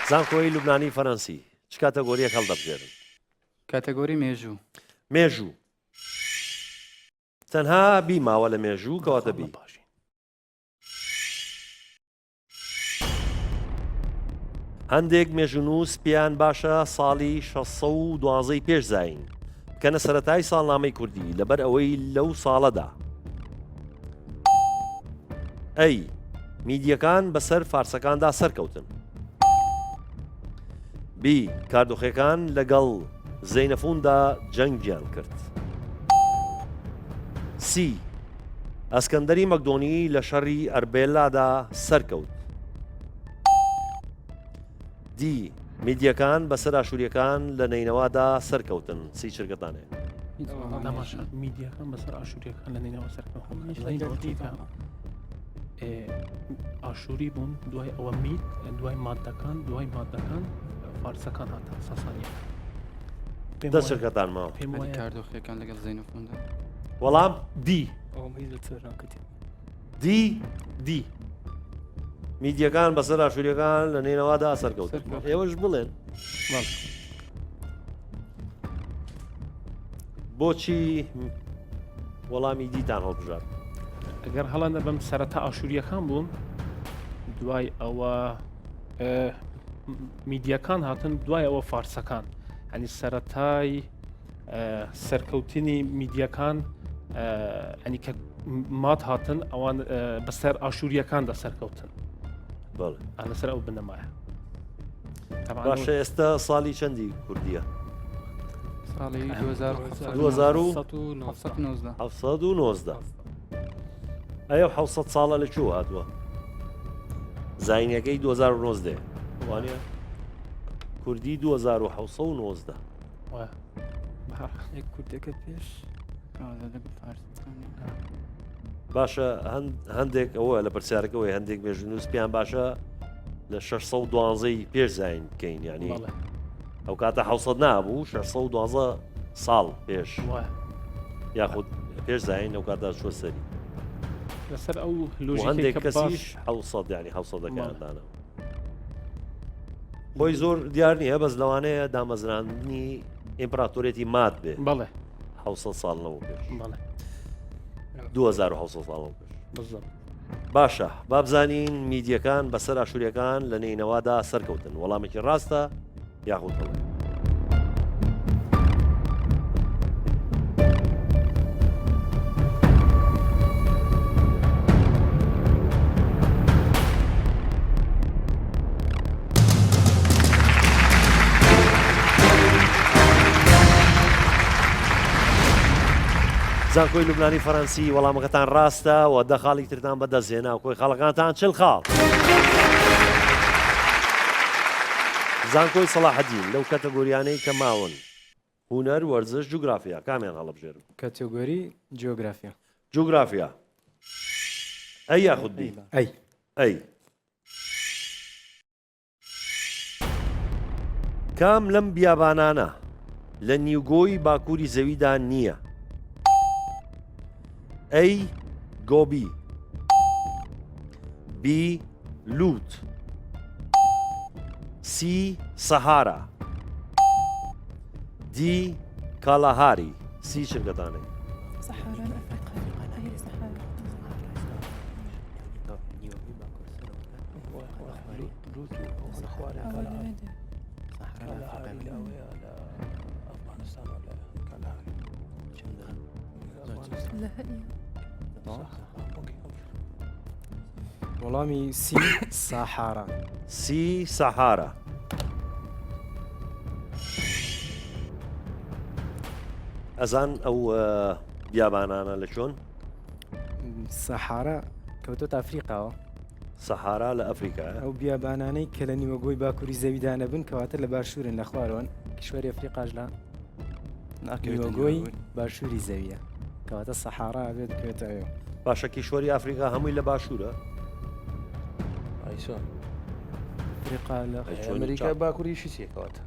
زانکۆی لوبنانی فەرەنسی چ کاتەگۆریەک هەڵدەبژێرن کاتەگۆری مێژوو مێژوو تەنها بیماوە لە مێژوو کەواتە بی هەندێک مێژونووس پیان باشە ساڵی 612 پێش زاین کەنە سەرەتای ساڵنامەی کوردی لەبەر ئەوەی لەو ساڵەدا ئەی میدیەکان بەسەر فارسەکاندا سەرکەوتن بی کاردۆخەکان لەگەڵ زەینەفوندا جەنگیان کرد سی ئەسکەندەری مەکدۆنی لە شەڕی ئەربێلادا سەرکەوت دی میدیەکان بەسەر ئاشووریەکان لە نینەوادا سەرکەوتن سی چرگەتانێ میدیەکان بەسەر ئاشووریەکان لە نینەوە سەرکەوتن ئاشووری بوون دوای ئەوە میت دوای مادەکان فارسەکان هاتە ساسانیەکان دە چرگەتان ماوە کاردۆخەکان لەگەڵ زەینەفوندا وەڵام دی دی میدیەکان بەسەر ئاشووریەکان لە نێنەوەدا سەرکەوتن ئێوەش بڵێن بۆچی وەڵامی دیتان هەڵبژار ئەگەر هەڵەنە بەم سەرەتا ئاشووریەکان بوون دوای ئەوە میدیەکان هاتن دوای ئەوە فارسەکان ئەنی سەرەتای سەرکەوتنی میدیەکان ئەنی کە مات هاتن ئەوان بەسەر ئاشووریەکاندا سەرکەوتن لەسەر ئەو بنەمایە باشە ئێستا ساڵی چەندی کوردیە ساڵی 1990 ئەو 700 ساڵە لە چوو هاتووە زینەکەی 2019 وانە کوردی 2790 کوردەکە پێش باشە هەندێک ئەوە لە پرسیارەکەەوەی هەندێک مێژنووس پیان باشە لە 612 پێش زین بکەین ینی ئەو کاتە 700 نابوو 612 ساڵ پێش یاخود پێش زین ئەو کاتا چوە سەری لەسەر ئەو هەندێک کەسیش 700 ینی 700دەکەیاندانە بۆی زۆر دیار نییە بەس لەوانەیە دامەزراندنی ئیمپراتۆرێتی مات بێ بەڵێ 700 ساڵەوە پێش 2700 ساڵەوە پێش باشە بابزانین میدیەکان بەسەر ئاشووریەکان لە نینەوەدا سەرکەوتن وەڵامێکی ڕاستە یاخود هەڵێ زانکۆی لوبنانی فەڕەنسی وەڵامەکەتان ڕاستە و دە خاڵی ترتان بەدەستهێنا و کۆی خاڵەکانتان چل خاڵ زانکۆی سەلاحەدین لەو کەتەگۆریانەی کە ماون هونەر وەرزش جوگرافیا کامیان هەڵەبژێرن کاتێگۆری جیۆگرافیا جوگرافیا ئەی یاخودبی ئەی کام لەم بیابانانە لە نیوگۆی باکووری زەویدا نییە ئەی گۆبی بی لوت سی سەهارا دی کالاهاری سی شرکەتانەی وەڵامی سی ساحارە سی سەهارا ئەزان ئەو بیابانانە لە چۆن سەحارە کەوتۆ ئەفریقاوە سەهارا لە ئەفریقا ئەو بیابانانەی کە لە نیوەگۆی باکووری زەویدانە بن کەواتە لە باشوورن لە خوارەوەن کشوەری ئەفریقاش لە نیوەگۆی باشووری زەویە کەواتە سەحارا بێت بکرێتەوە باشە کیشوەری ئەفریقا هەمووی لە باشوورە ئەمریکا باکووریشی سێکەوەتە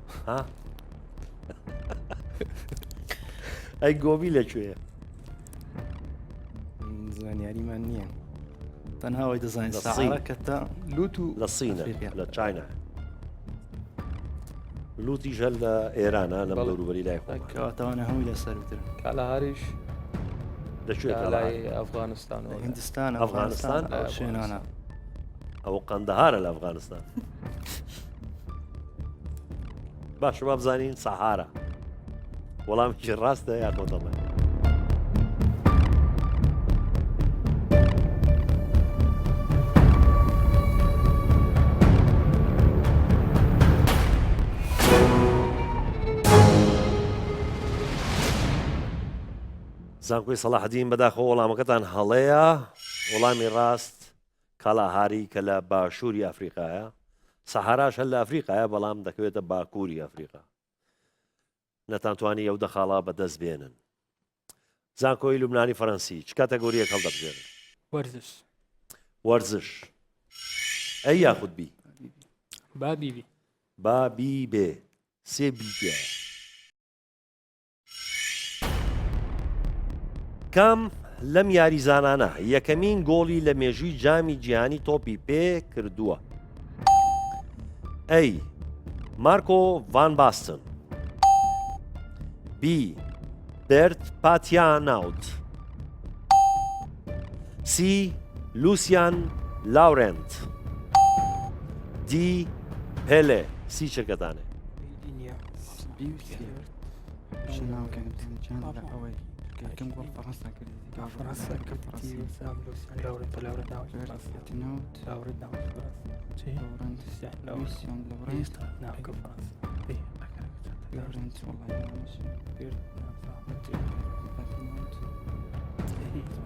ئەی گۆبی لەکوێیە زانیاریمان نییە تەنها ئەوەی دەزانین سەعارە کە تا لوت و لە سینە لە چاینا لوتیش هەر لە ئێرانە لەم دەوروبەری لای کەواتەوانە هەمووی لەسەرتر کالاهاریش لەکوێ لای ئەفغانستان و هندستان ئەفغانستان شوێنانە ئەو قەندەهارە لە ئەفغانستان باشە با بزانین سەهارە وەڵامێکی ڕاستە یا کۆتەڵێ زانکۆی سەلاحەدین بەداخەوە وەڵامەکەتان هەڵەیە وەڵامی ڕاست کالاهاری کە لە باشووری ئەفریقایە سەهاراش هەر لە ئەفریقایە بەڵام دەکەوێتە باکووری ئەفریقا نەتانتوانی ئەو دەخاڵا بەدەست بێنن زانکۆی لوبنانی فەڕەنسی چ کاتەگۆریەک هەڵدەبژێنن وەرزش ئەی یاخودبی بابی بێ سێ بیتە کام لەم یاریزانانە یەکەمین گۆڵی لە مێژووی جامی جیهانی تۆپی پێ کردووە؟ ئەی مارکۆ ڤان باستن، بی بێرت پاتیاناوت، سی لوسیان لاورنت، دی پێلێ. سی چرکەتانێ.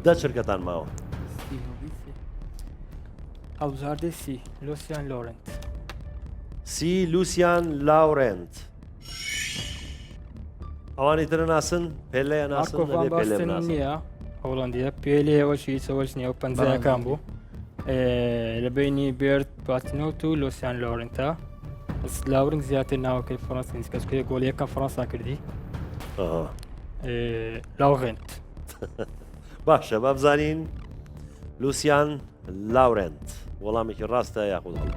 دە چرکەتان ماوە. هەوزاردە سی لوسیان لۆرنت. سی لوسیان لاورنت. ئەوانی ترە ناسن پێلێ ناسن پێلێ ناسن. نییە هۆڵندیە پێلێەوەشی هیچەوەش نییە و پەنجەکان بوو لە بینی بێرت پاتینۆت و لوسیان لۆرنتە. لاورنگ زیاتر ناوەکەی فەڕەنسی نیست کەسکە گۆڵ یەکەم فەڕەنسا کردی. لاورنت. باشە با بزانین لوسیان لاورنت وەڵامێکی ڕاستە یاخود هەڵ.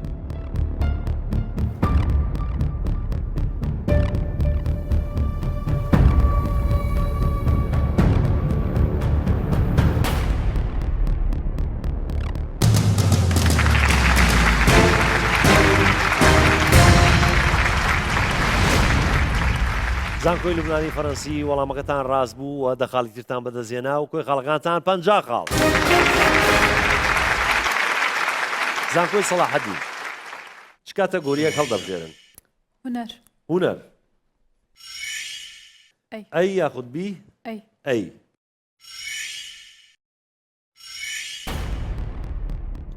زانکۆی لوبنانی فەڕەنسی وەڵامەکەتان ڕاست بوو و دەخاڵی ترتان بەدەستێنا و کۆی خاڵەکانتان 50 خاڵ. زانکۆی سەلاحەدین چ کاتەگۆریەک هەڵدەبژێرن؟ هونەر. هونەر. ئەی. ئەی یاخود بی؟ ئەی. ئەی.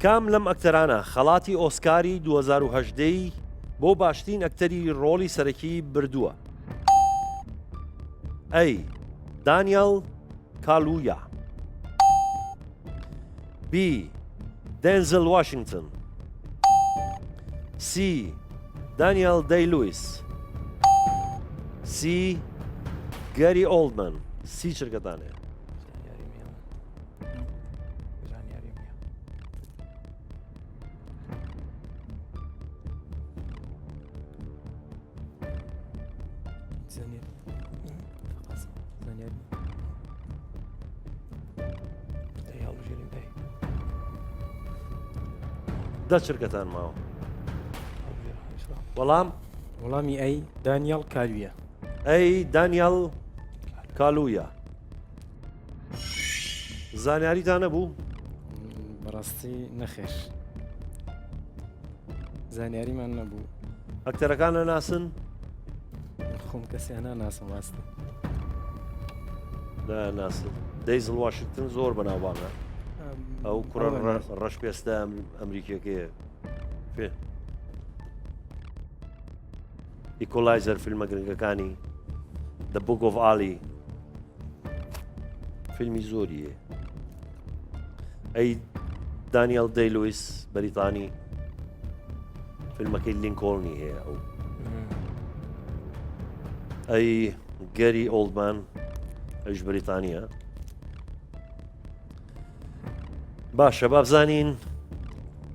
کام لەم ئەکتەرانە خەڵاتی ئۆسکاری 2010 بۆ باشترین ئەکتەری ڕۆڵی سەرەکی بردووە؟ ئەی دانیێل کالویا، بی دێنزل واشنگتن، سی دانیێل دەی لویس، سی گەری ئۆڵدمەن. سی چرکەتانێ. دە چرکەتان ماوە. وەڵامی ئەی دانیێل کالویە. ئەی دانیێل کالویا. زانیاریتان نەبوو؟ بەڕاستی نەخێر زانیاریمان نەبوو. ئەکتەرەکان لە ناسن؟ خۆم کەسیانە ناسم ڕاستە. ناسن. دەیزڵ واشنگتن زۆر بەناوبانگە. ئەو کوڕە ڕەش پێستە ئەمریکیەکەیە پێ ئیکۆلایزەر فیلمە گرنگەکانی The Book of Ali فیلمی زۆریە. ئەی دانیێل دەی لویس بەریتانی فیلمەکەی لینکۆڵنی هەیە. ئەو ئەی گەری ئۆڵدمان ئەوش بەریتانیە. باشە با بزانین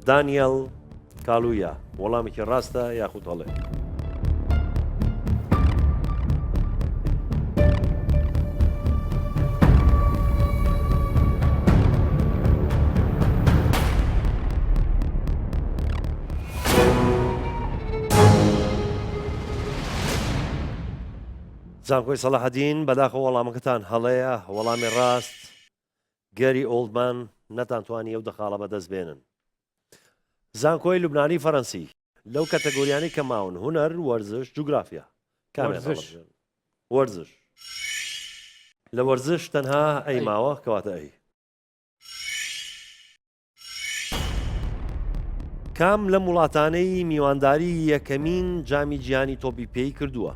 دانیێل کالویا وەڵامێکی ڕاستە یاخود هەڵێ. زانکۆی سەلاحەدین بەداخە وەڵامەکەتان هەڵەیە. وەڵامی ڕاست گەری ئۆڵدمان نەتانتوانی ئەو دەخاڵە بەدەست بێنن. زانکۆی لوبنانی فەڕەنسی لەو کەتەگۆریانی کە ماون هونەر، وەرزش، جوگرافیا. وەرزش. لە وەرزش تەنها ئەی ماوە کەواتە ئەی. کام لە وڵاتانەی میوانداری یەکەمین جامی جیهانی تۆپی پێی کردووە؟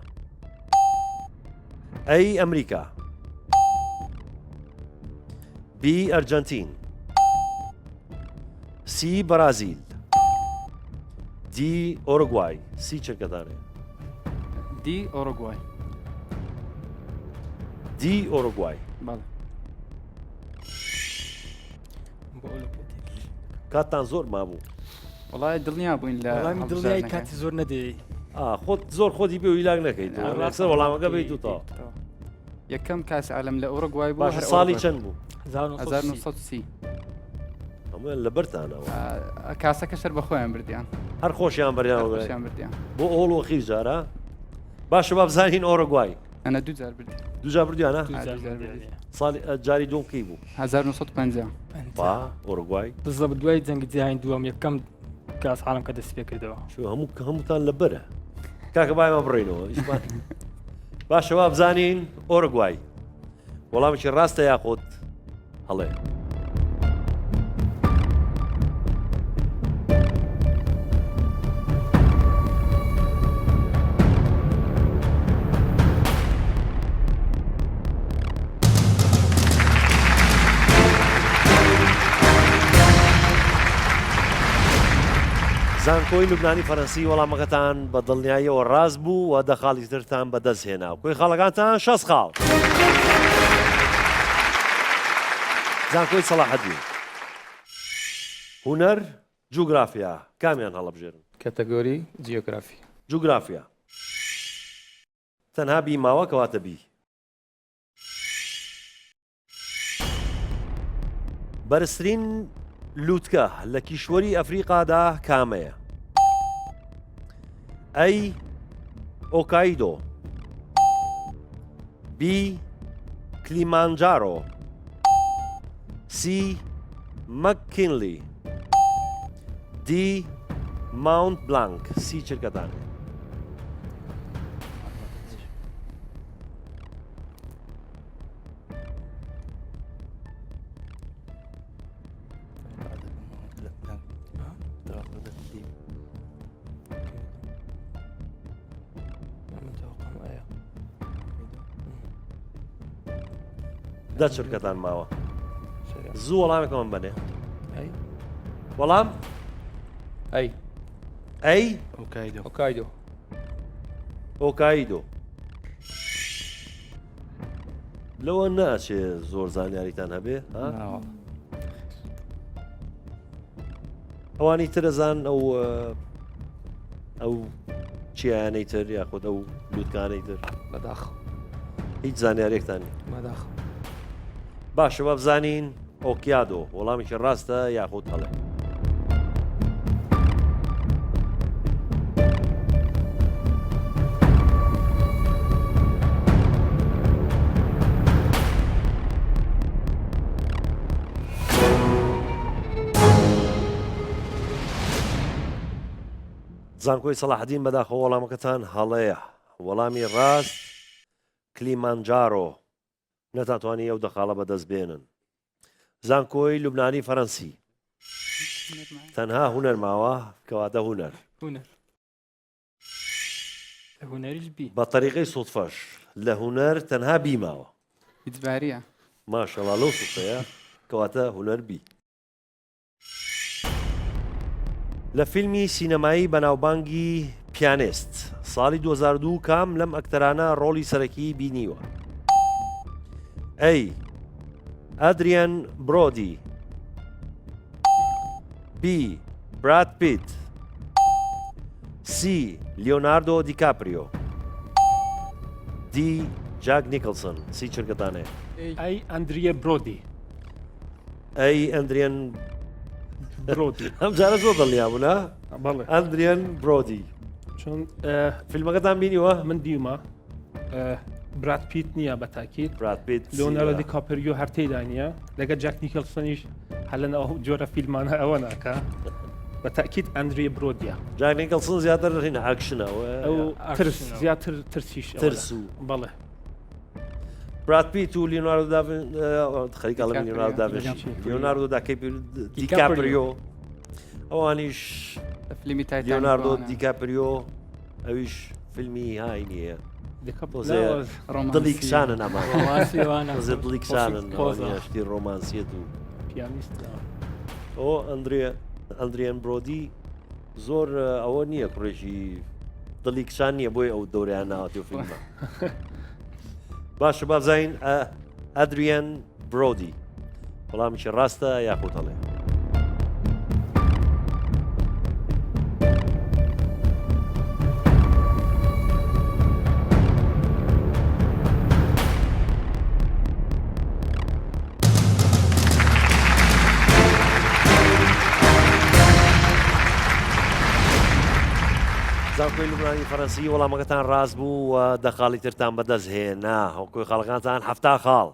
ئەی ئەمریکا، بی ئەرجەنتین، سی بەرازیل، دی ئۆروگوای. سی چرکەتانێ. دی ئۆروگوای. دی ئۆروگوای. بەڵێ. کاتتان زۆر مابوو وڵای دڵنیا بووین لە وەڵامی دڵنیای کاتی زۆر نەدەی خۆت زۆر خۆتی بێ و هیلاک نەکەیت ڕاستە وەڵامەکە بیت وتەوە یەکەم کاس عالم لە ئۆڕگوای بوو باش ساڵی چەند بوو 1930 هەموویان لە بەرتانەوە کاسەکە شەر بە خۆیان بردیان هەر خۆشیان بەریان بردیان بۆ ئۆڵ و خیر جارە باشە با بزانین ئۆڕگوای ئەنە دوجار بردی دوجار بردیانە ساڵی جاری دوم کی بوو 1950 با ئۆڕگوای بالضبط دوای جەنگی جیهانی دووەم یەکەم کاس عالم کە دەست پێ کردەوە هەمووتان لە بەرە کاکە بایمە بڕێنەوە باشە وا بزانین ئۆڕگوای وەڵامێکی ڕاستە یاخۆت هەڵێ زانکۆی لوبنانی فەرەنسی وەڵامەکەتان بە دڵنیاییەوە ڕاست بوو و دەخاڵی ترتان بەدەست هێنا کۆی خاڵەکانتان 6 خاڵ زانکۆی سەلاحەدین هونەر جوگرافیا کامیان هەڵەبژێرن کەتەگۆری جیۆگرافی جوگرافیا تەنها بی ماوە کەواتە بی بەرزترین لووتکە لە کیشوەری ئەفریقادا کامەیە ئەی ئۆکایدۆ بی کلیمانجارۆ سی مەککینلی دی ماونت بلانک سی چرکەتانێ دە چرکەتان ماوە زوو وەڵامێکەوەم بنێ وەڵام ئەی ئۆکایدۆ لەوە ناچێ زۆر زانیاریتان هەبێ ئەوانی ترەزان ئەو چیانەی تر یاخۆت ئەو لووتکانەی تر بەداخ هیچ زانیارێکتانی بەداخ باشە بە بزانین ئۆکیادۆ وەڵامێکی ڕاستە یاخۆت هەڵێ زانکۆی سەلاحەدین بەداخەوە وەڵامەکەتان هەڵەیە وەڵامی ڕاست کلیمانجارۆ نەتاتوانی ئەو دەخاڵە بەدەست بێنن زانکۆی لوبنانی فەرەنسی تەنها هونەر ماوە کەواتە هونەر بە طریقەی سوودفەش لە هونەر تەنها بیماوە ئیجباریە ماشەڵا لەو سوختەیە کەواتە هونەر بی لە فیلمی سینەمایی بەناوبانگی پیانێست ساڵی 2002 کام لەم ئەکتەرانە ڕۆڵی سەرەکی بینیوە ئەی ئەدریان برۆدی بی براد پیت سی لیۆناردۆ دیکاپریۆ دی جاک نیکلسن سی چرکەتانێ ئەی ئەندریە برۆدی ئەی ئەندریان برۆدی ئەم جارە زۆر دڵنیا بوونا بەڵێ ئەندریان برۆدی چۆن فیلمەکەتان بینیوە من دیومە براد پیت نییە بە تاکیت براد پیت لۆنەرۆ دیکاپریۆ هەر تێیدا نییە لەگە جاک نیکلسنیش هەلەن ئەو جۆرە فیلمانە ئەوە ناکە بە تاکیت ئەندریە برۆدیە جاک نیکلسن زیاتر هینە ئاکشنەوە ئەو ترس زیاتر ترسیش ترس و بەڵێ براد پیت و لیۆناردۆ خەریکاڵە لیۆناردۆ دیکاپریۆ ئەوانیش فیلمی لیۆناردۆ دیکاپریۆ ئەویش فیلمی های نییە دڵی کسانن ئەمە دڵی کسانن شتی ڕۆمانسیەت و پیانیست ئەو ئەندریان برۆدی زۆر ئەوە نییە کوڕێکی دڵی کسان نییە بۆی ئەو دەوریان ناوەتی و فیلمە باشە بابزین ئەدریان برۆدی وەڵامیکی ڕاستە یاخۆت هەڵێ زانکۆی لوبنانی فەرەنسی وەڵامەکەتان ڕاست بوو و دەخاڵی ترتان بەدەست هێنا هەڵکۆی خەڵکانتان 7 خاڵ.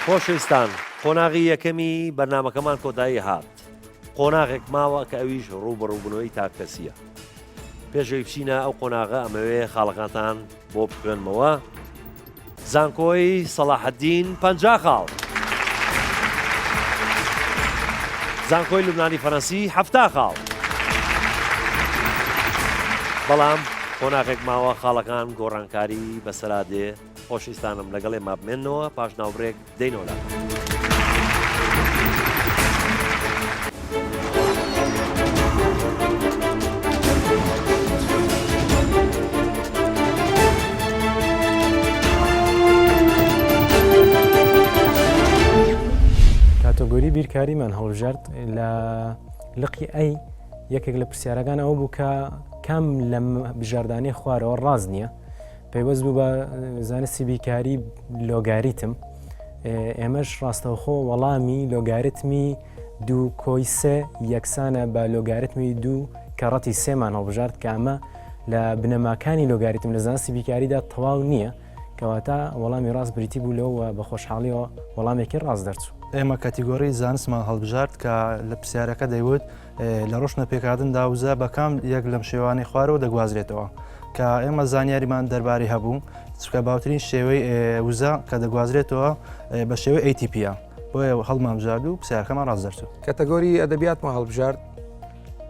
خۆشەویستان قۆناغی یەکەمی بەرنامەکەمان کۆتایی هات. قۆناغێک ماوە کە ئەویش ڕوبەڕووبوونەوەی تاکەسیە. پێشەوەی بچینە ئەو قۆناغە ئەمەوێ خاڵەکانتان بۆ بخوێنمەوە. زانکۆی سەلاحەدین 50 خاڵ. زانکۆی لوبنانی فەرەنسی 7 خاڵ. بەڵام قۆناغێک ماوە خاڵەکان گۆڕانکاری بەسەرا دێ. خۆشەویستانم لەگەڵێ مابمێنەوە پاش ناوبرێک دەینەوە. کاتۆگۆری بیرکاریمان هەڵبژارد لە لقی ئەی یەکێک لە پرسیارەکان ئەوە بوو کە کام لە بژاردانەی خوارەوە ڕاز نییە پێیوەست بوو بە زانستی بیرکاری لۆگاریتم. ئێمەش ڕاستەوخۆ وەڵامی لۆگارتمی 2.3 یەکسانە بە لۆگارتمی 2 کەڕەتی 3مان هەڵبژارد کە ئەمە لە بنەماکانی لۆگاریتم لە زانستی بیرکاریدا تەواو نییە کەواتە وەڵامی ڕاست بریتی بوو لەوە بە خۆشحاڵیەوە وەڵامێکی ڕاست دەرچوو. ئێمە کاتیگۆری زانستمان هەڵبژارد کە لە پرسیارەکە دەیوت لە ڕۆشنە پێکهاتندا وزە بەکام یەک لەم شێوانی خوارەوە دەگوازرێتەوە کە ئێمە زانیاریمان دەرباری هەبوو چکە باوترین شێوەی وزە کە دەگوازرێتەوە بە شێوەی ATPە بۆیە هەڵمان بژارد و پرسیارەکەمان ڕاست دەرچوو. کاتەگۆری ئەدەبیاتمان هەڵبژارد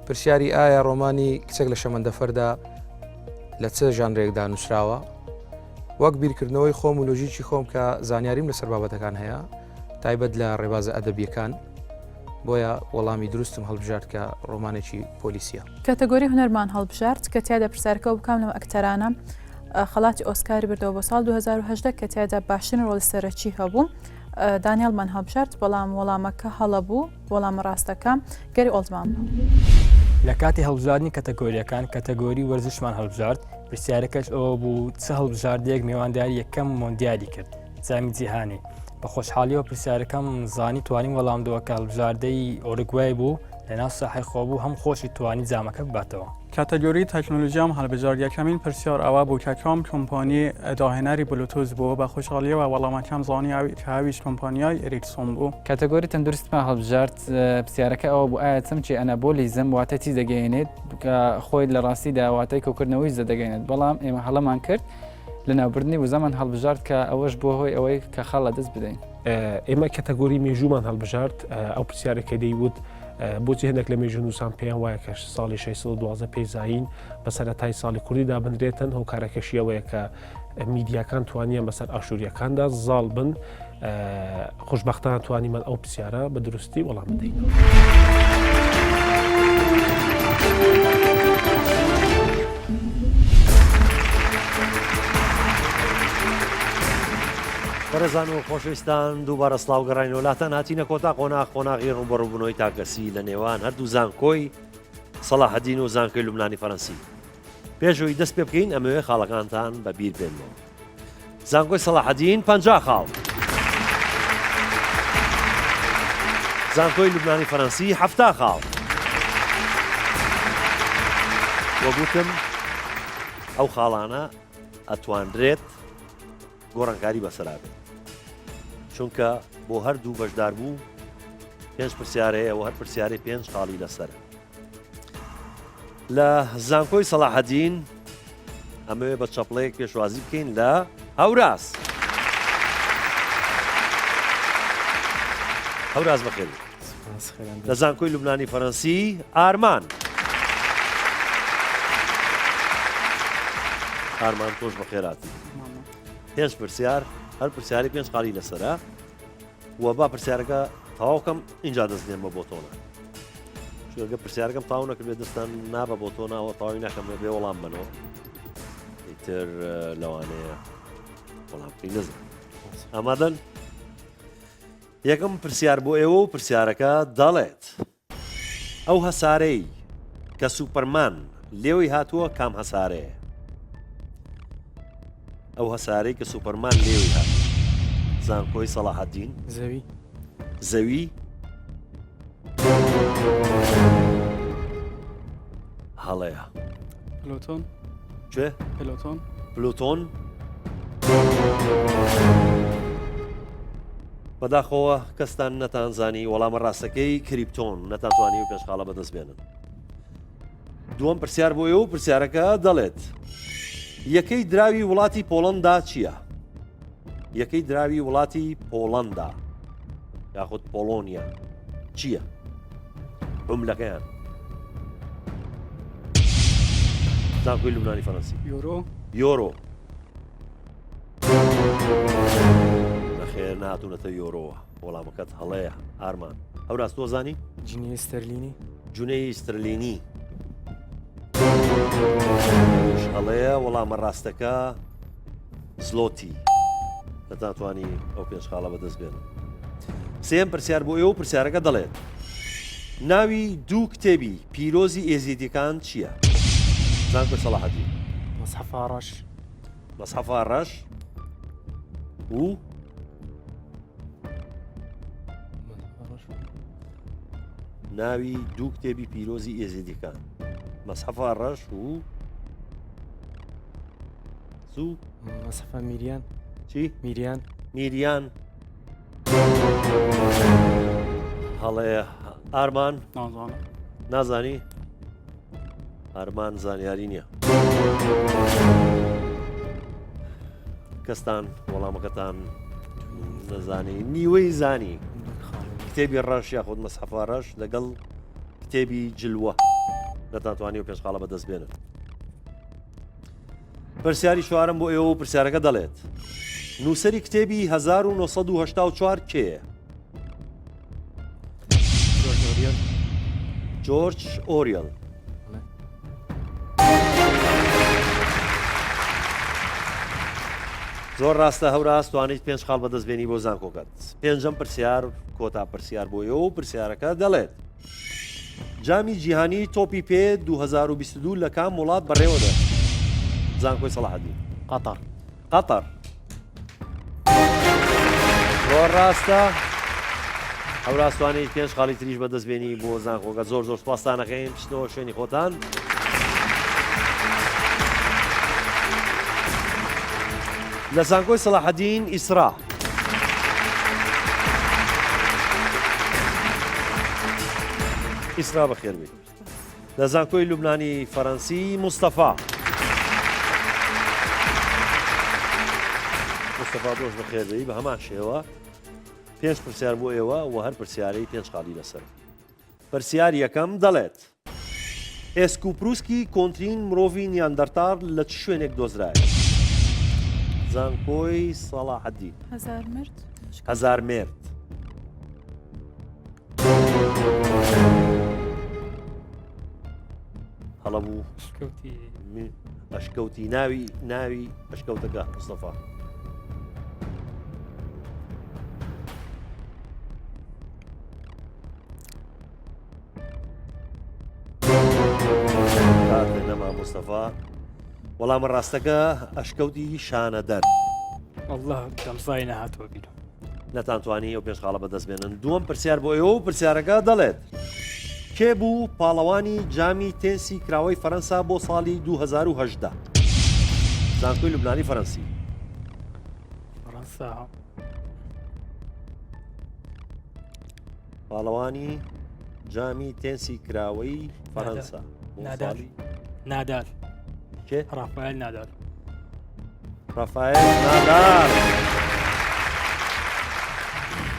پرسیاری ئایا ڕۆمانی کچێک لە شەمەندەفەردا لە چه ژانرێکدا نووسراوە وەک بیرکردنەوەی خۆم و لۆژیکی خۆم کە زانیاریم لەسەر بابەتەکان هەیە تایبەت لە ڕێبازە ئەدەبیەکان بۆیە وەڵامی دروستم هەڵبژارد کە ڕۆمانێکی پۆلیسیە. کاتەگۆری هونەرمان هەڵبژارد کە تیادا پرسیارەکە بکەم لەم ئەکتەرانە خەڵاتی ئۆسکاری بردەوە بۆ ساڵ 2010 کە تیادا باشترین ڕۆڵی سەرەکی هەبوو. دانیێڵمان هەڵبژارد بەڵام وەڵامەکە هەڵە بوو وەڵام ڕاستەکە گەری ئۆڵزمان بوو. لە کاتی هەڵبژاردنی کاتەگۆریەکان کاتەگۆری وەرزشمان هەڵبژارد پرسیارەکەش ئەوە بوو چه هەڵبژاردەیەک میێوانداری یەکەم مۆندیالی کرد جامی جیهانی. بە خۆشحالیەوە پرسیارەکەم زانی توانین وەڵامدەوە کە هەڵبژاردەی ئۆروگوای بوو لەناو ساحەی خۆبوو هەم خۆشی توانی جامەکە بباتەوە. کاتەگۆری تەکنۆلۆژیام هەڵبژارد یەکەمین پرسیار ئەوە بوو کە کام کۆمپانی داهێنەری بلوتوز بوو بە خۆشحالیەوە وەڵامەکەم زانی کە هاویش کۆمپانیای ئێریکسۆن بوو. کاتەگۆری تەندروستمان هەڵبژارد پرسیارەکە ئەوە بوو ئایا چەمچی ئەنابۆلیزم واتە چی دەگەیەنێت کە خۆی لە ڕاستیدا واتای کۆکردنەوەی زەدەگەێنێت بەڵام ئێمە هەڵەمان کرد لە ناوبردنی وزەمان هەڵبژارد کە ئەوەش بۆ هۆی ئەوەی کە خەڵ لە دەست بدەین. ئێمە کاتەگۆری مێژومان هەڵبژارد ئەو پرسیارەکە دەیوت بۆچی هەندێک لە مێژوو نووسان پێیان وایە کە ساڵی 612 پێیزین بەسەرەتای ساڵی کوردیدا بنرێتن هۆکارەکەشی ئەوەیە کە میدیاکان توانیان بەسەر ئاشووریەکاندا زاڵ بن خۆشبەختانە توانیمان ئەو پرسیارە بە دروستی وەڵام بدەین. بەڕێزان و خۆشەویستان دووبارە سڵاو گەڕاینەوە لاتان هاتینە کۆتا قۆناغی ڕوبەڕووبوونەوەی تاکەسی لە نێوان هەردوو زانکۆی سەلاحەدین و زانکۆی لوبنانی فەرەنسی. پێشەوەی دەست پێ بکەین ئەمەوێ خاڵەکانتان بەبیر بێنەوە. زانکۆی سەلاحەدین 50 خاڵ. زانکۆی لوبنانی فەرەنسی 7 خاڵ. وەگوتم ئەو خاڵانە ئەتواندرێت گۆڕانکاری بەسەرا بێت چونکە بۆ هەردوو بەشدار بوو 5 پرسیارەیە و هەر پرسیارەی 5 خاڵی لەسەرە. لە زانکۆی سەلاحەدین ئەمەوێ بە چەپڵەیەک پێشوازی بکەین لە هەوراس. هەوراس بەخێر. لە زانکۆی لوبنانی فەرەنسی ئارمان. ئارمان تۆش بەخێراتی. 5 پرسیار هەر پرسیاری 5 خاڵی لەسەرە و با پرسیارەکە تەواوکەم اینجا دەستێن بە بۆتۆنە چونکە پرسیارەکەم تاو نەکردێت دەستان نابە بۆتۆنەوە تاوی ناکەم بێ وەڵام بنەوە ئیتر لەوانەیە وەڵام پێی نەزان. ئامادەن؟ یەکەم پرسیار بۆ ئێوە و پرسیارەکە دەڵێت ئەو هەسارەی کە سوپەرمان لێوی هاتووە کام هەسارەیە؟ ئەو هەسارەی کە سوپەرمان لێوی هات زانکۆی سەلاحەدین زەوی هەڵەیە پلۆتۆن کوێ پلۆتۆن پلوتۆن بەداخەوە کەستان نەتانزانی وەڵامە ڕاستەکەی کریپتۆن نەتانتوانی و پێشخاڵە بەدەست بێنن. دووەم پرسیار بۆ ئێوە و پرسیارەکە دەڵێت یەکەی دراوی وڵاتی پۆڵەندا چییە؟ یەکەی دراوی وڵاتی پۆڵەندا یاخود پۆڵۆنیا چییە؟ عوملەکەیان زانکۆی لوبنانی فەڕەنسی یۆرۆ نەخێر ناتونەتە یۆرۆوە وەڵامەکەت هەڵەیە ئارمان ئەو ڕاست تۆزانی جنی ستەرلینی جونەی سترلینی هەڵەیە وەڵامە ڕاستەکە زلۆتی دەتانتوانی ئەو پێشخاڵە بەدەست بێن. سێم پرسیار بۆ ئێوە و پرسیارەکە دەڵێت ناوی دوو کتێبی پیرۆزی ئێزیدیەکان چییە؟ زانکۆی سەلاحەدین مەسحەفا ڕەش مەسحەفا ڕەش و ناوی دوو کتێبی پیرۆزی ئێزیدیەکان مەسحەفا ڕەش و زوو مەسحەفا میریان چی؟ میریان هەڵەیە ئارمان نازانی؟ ئارمان زانیاری نییە. کەستان وەڵامەکەتان نەزانی نیوەی زانی کتێبی ڕەش یاخود مەسحەفا ڕەش لەگەڵ کتێبی جلوە دەتانتوانی و پێشخاڵە بەدەست بێنن. پرسیاری چوارم بۆ ئێوە و پرسیارەکە دەڵێت نووسەری کتێبی 1984 کێیە؟ جۆرج ئۆریەل زۆر ڕاستە هەوراست توانیت پێنج خاڵ بەدەستبێنی بۆ زانکۆکەت. پێنجەم پرسیار کۆتا پرسیار بۆ ئێوە و پرسیارەکە دەڵێت جامی جیهانی تۆپی پێ 2022 لە کام وڵات بەڕێوەدا؟ زانکۆی سەلاحەدین قەتەر زۆر ڕاستە هەوراستوانیت پێنج خاڵی تریش بەدەستبێنی بۆ زانکۆکە. زۆر سوپاسدانەکەین بچنەوە شوێنی خۆتان. لە زانکۆی سەلاحەدین ئیسرا ئیسرا بەخێر بێت. لە زانکۆی لوبنانی فەڕەنسی مستەفا دۆش بەخێر بێت. بە هەمان شێوە پێنج پرسیار بۆ ئێوە و هەر پرسیارەی پێنج خاڵی لەسەر. پرسیار یەکەم دەڵێت ئێسکوپروسکی کۆنترین مرۆڤی نیاندەرتال لە چ شوێنێک دۆزرایە؟ زانکۆی سەلاحەدین هەزار مرد هەڵە بوو ئەشکەوتی ناوی ئەشکەوتەکە مستەفا نەما مستەفا وەڵامە ڕاستەکە ئەشکەوتی شانەدەر. والله دەمزای نەهاتوە بیر نەتانتوانی ئەو پێشخاڵە بەدەستبێنن. دووەم پرسیار بۆ ئێوە و پرسیارەکە دەڵێت کێ بوو پاڵەوانی جامی تێنسی کراوەی فەرەنسا بۆ ساڵی 2018؟ زانکۆی لوبنانی فەڕەنسی پاڵەوانی جامی تێنسی کراوەی فەرەنسا نادال کێ؟ ڕافایل نادال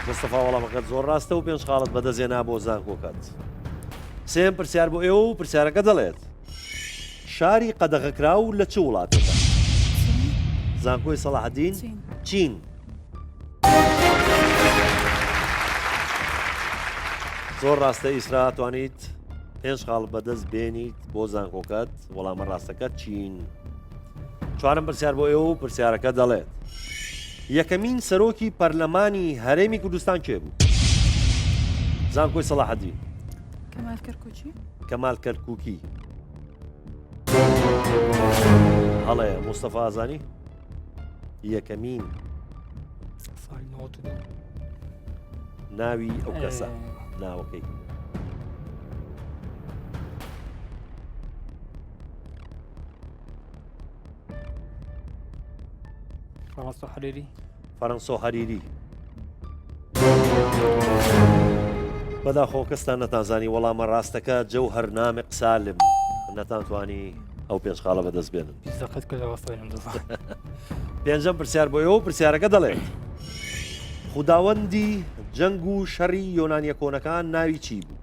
مستەفا وەڵامەکەت زۆر ڕاستە و پێنج خاڵت بەدەستێنا بۆ زانکۆکەت. سێم پرسیار بۆ ئێوە و پرسیارەکە دەڵێت شاری قەدەغەکراو لە چ وڵاتێکە؟ زانکۆی سەلاحەدین چین زۆر ڕاستە ئیسرا توانیت پێنج خاڵ بەدەست بێنیت بۆ زانکۆکەت. وەڵامە ڕاستەکە چین. چوارم پرسیار بۆ ئێوە و پرسیارەکە دەڵێت یەکەمین سەرۆکی پەرلەمانی هەرێمی کوردستان کێ بوو؟ زانکۆی سەلاحەدین کەمال کەرکووکی هەڵەیە مستەفا ئازانی یەکەمین ناوی ئەو کەسە ناوەکەی فرنسا حريري فەرەنسۆ هەریری بەداخۆ کەستان نەتانزانی وەڵامە ڕاستەکە جەوهەر نامێق سالم نەتانتوانی ئەو پێنج خاڵە بەدەست بێنن بيزاقت كل وصفين پێنجەم پرسیار بۆ ئێوە پرسیارەکە دەڵێت خوداوەندی جەنگ و شەڕی یۆنانیە کۆنەکان ناوی چی بوو؟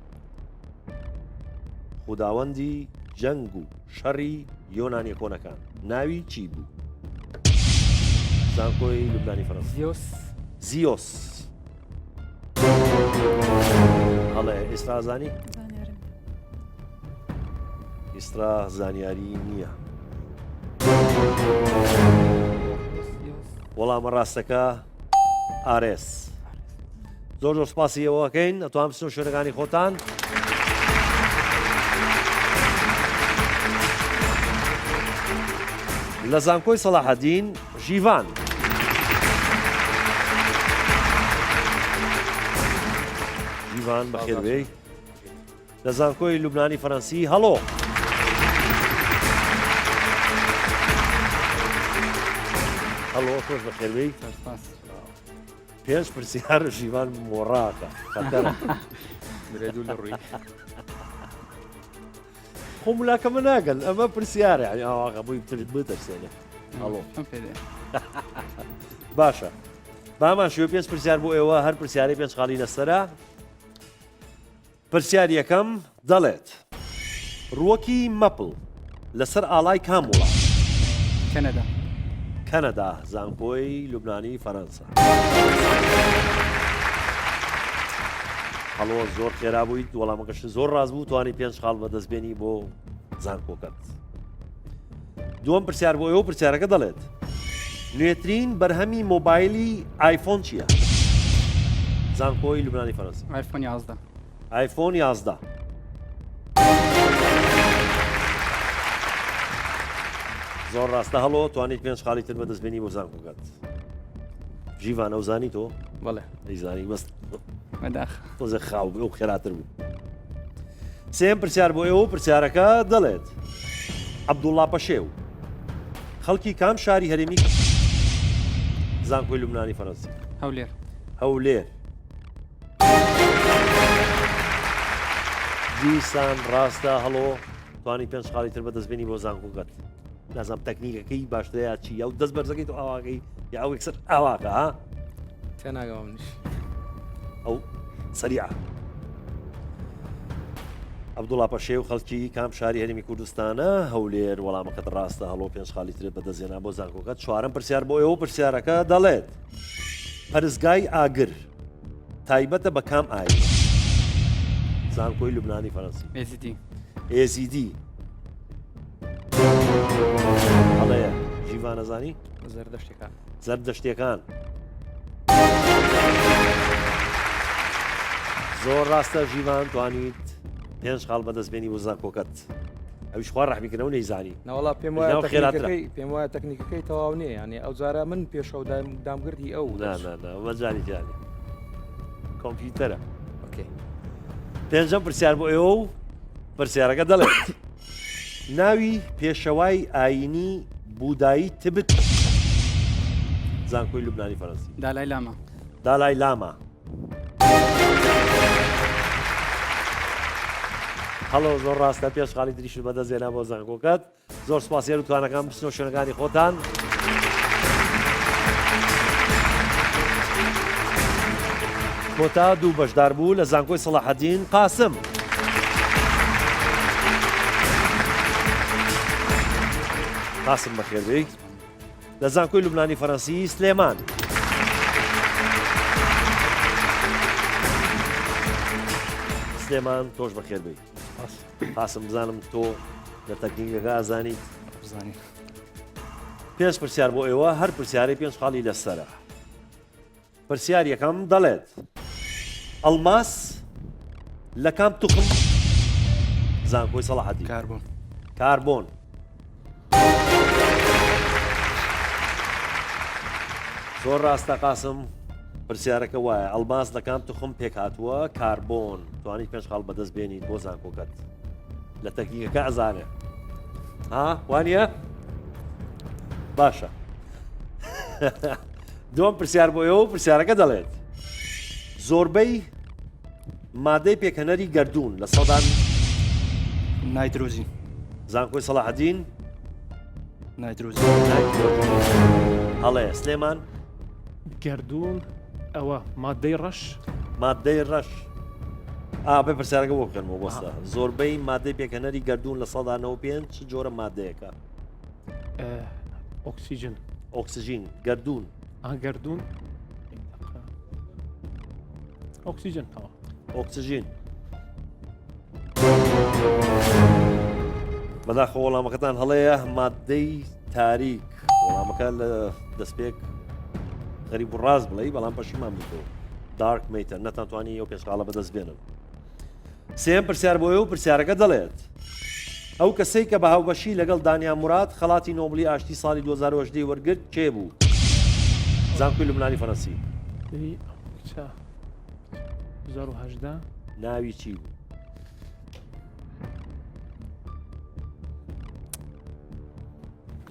خوداوەندی جەنگ و شەڕی یۆنانیە کۆنەکان ناوی چی بوو؟ زانکۆی لوبنانی فەرەنسا زیۆس هەڵێ ئێستا زانی؟ ئێستا زانیاری نییە وەڵامە ڕاستەکە ئارێس زۆر زۆر سپاسی ئەوەکەین ئەتوان بچنەوە شوێنەکانی خۆتان لە زانکۆی سەلاحەدین ژیڤان ژیڤان بەخێربێی لە زانکۆی لوبنانی فەرەنسی هەڵۆ هەڵۆ خۆش بەخێربێی پێنج پرسیار ژیوان مۆڕاکە خەتەرە برێدوو لە ڕووی خۆ ملاکەمە ناگەن ئەمە پرسیارە ئاواقە بووی بتەرسێنێ هەڵۆ باشە بامان شوێ پێنج پرسیار بۆ ئێوە هەر پرسیاری پێنج خاڵی لەسەرە پرسیار یەکەم دەڵێت ڕووەکی مەپڵ لەسەر ئاڵای کام وڵات؟ کەنەدا کەنەدا زانکۆی لوبنانی فەرەنسا هەڵۆ زۆر خێرا بوویت وەڵامەکەشت زۆر ڕاست بوو توانی پێنج خاڵ بەدەستبێنی بۆ زانکۆکەت دووەم پرسیار بۆ ئێوە پرسیارەکە دەڵێت نوێترین بەرهەمی مۆبایلی ئایفۆن چییە؟ زانکۆی لوبنانی فەرەنسا ئایفۆن 11 ئایفۆن 11 زۆر ڕاستە هەڵۆ توانیت پێنج خاڵی تر بەدەستبێنی بۆ زانکۆکەت ژیڤان ئەو زانی تۆ؟ بەڵێ دەیزانی بەست مەداخ تۆزە خاو بێ و خێراتر بوو سێم پرسیار بۆ ئێوە پرسیارەکە دەڵێت عەبدوڵڵا پەشێو خەڵکی کام شاری هەرێمی زانکۆی لوبنانی فەرەنسی؟ هەولێر هەولێر دیسان ڕاستە هەڵۆ توانی پێنج خاڵی تر بەدەستبێنی بۆ زانکۆکەت نازام تەکنیکەکەی باشترەیە چی یا و دەست بەرزەکەیت و ئاواکەی یا ئەو یەکسەر ئاواکە ها تێناگەم منیش ئەو سەریعە عەبدوڵڵا پەشێو خەڵکی کام شاری هەرێمی کوردستانە هەولێر وەڵامەکەت ڕاستە هەڵۆ پێنج خاڵی تر بەدەستێنا بۆ زانکۆکەت چوارەم پرسیار بۆ ئێوە پرسیارەکە دەڵێت پەرستگای ئاگر تایبەتە بە کام ئاین؟ زانکۆی لوبنانی فەرەنسی AZD هەڵەیە ژیڤان نەزانی؟ زەردەشتیەکان زۆر ڕاستە ژیڤان توانیت پێنج خاڵ بەدەستبێنی بۆ زانکۆکەت ئەویش خوا ڕەحمیکردنەوە نەیزانی نەوەڵا پێم وایە تەکنیکەکەی تەواو نییە ینی ئەو جارە من پێشەو دامگردی ئەو وەجانی جانی کۆمپیوتەرە پێنجەم پرسیار بۆ ئێوە و پرسیارەکە دەڵێت ناوی پێشەوای ئاینی بودایی تبت زانکۆی لوبنانی فەرەنسی؟ دالای لاما دالای لاما هەڵۆ زۆر ڕاستە پێش خاڵی تریش بەدەستێنا بۆ زانکۆکەت زۆر سپاسیار و توانەکان بچنەوە شوێنەکانی خۆتان کۆتا دوو بەشدار بوو لە زانکۆی سەلاحەدین قاسم قاسم بەخێربێی لە زانکۆی لوبنانی فەرەنسی سلێمان سلێمان تۆش بەخێربێی قاسم بزانم تۆ لە تەکنیکەکە ئازانیت پێنج پرسیار بۆ ئێوە هەر پرسیارەی پێنج خاڵی لەسەرە پرسیار یەکەم دەڵێت ئەڵماس لە کام توخم زانکۆی سەلاحەدین؟ کاربۆن زۆر ڕاستە قاسم پرسیارەکە وایە ئەڵماس لە کام توخم پێک هاتووە کاربۆن توانیت پێنج خاڵ بەدەست بێنیت بۆ زانکۆکەت لە تەکنیکەکە ئەزانێ ها وانە باشە دوم پرسیار بۆ ئێوە و پرسیارەکە دەڵێت زۆربەی مادەی پێکەنەری گردردون لە سەدان نایترۆزین زانکۆی سەلاحەدین نایترۆزین هەڵەیە سلێمان گردون ئەوە مادەی ڕەش مادەی ڕەش بێ پرسیارەکە بۆ بکەنەوە بۆستا زۆربەی مادەی پێکەنەری گردردون لە 1995 چ جۆرە مادەیەەکە ئۆکسیژن ئۆکسسیژین گردردون گردون ئۆکسیژن ئۆکسسیژین بەداخە وەڵامەکەتان هەڵەیە مادەی تاریک وەڵامەکە لە دەستپێک غەریب و ڕاست بڵێ بەڵام پەشیمان بکەوە دارک میتر نەتانتوانی ئەو پێشقاڵە بەدەست بێنن سێم پرسیار بۆ و پرسیارەکە دەڵێت ئەو کەسەی کە بە هاوبەشی لەگەڵ دانیا مراد خەڵاتی نۆبلی ئاشتی ساڵی 2010 وەرگرت کێ بوو زانکۆی لوبنانی فەڕەنسی 2010 ناوی چی بوو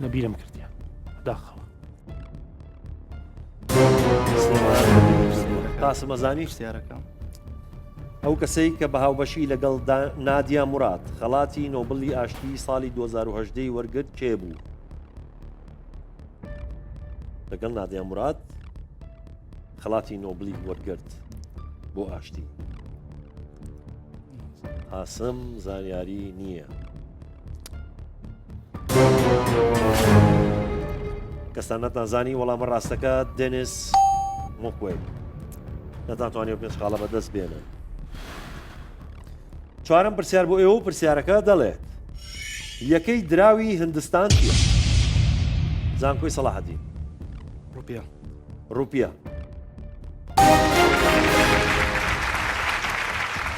لەبیرم کردیان داخەوە قاسم مەزانی پرسیارەکەم ئەو کەسەی کە بە هاوبەشی لەگەڵ نادیا مراد خەڵاتی نۆبلی ئاشتی ساڵی 2010 وەرگرت کێ بوو لەگەڵ نادیا مراد خەڵاتی نۆبلی وەرگرت بۆ ئاشتی قاسم زانیاری نییە کەستان نەتانزانی وەڵامە ڕاستەکە دێنیس مۆکوێ نەتانتوانێت پێشخاڵە بەدەست بێنن چوارم پرسیار بۆ ئێوە و پرسیارەکە دەڵێت یەکەی دراوی هندستان چیە زانکۆی سەلاحەدین ڕوپیا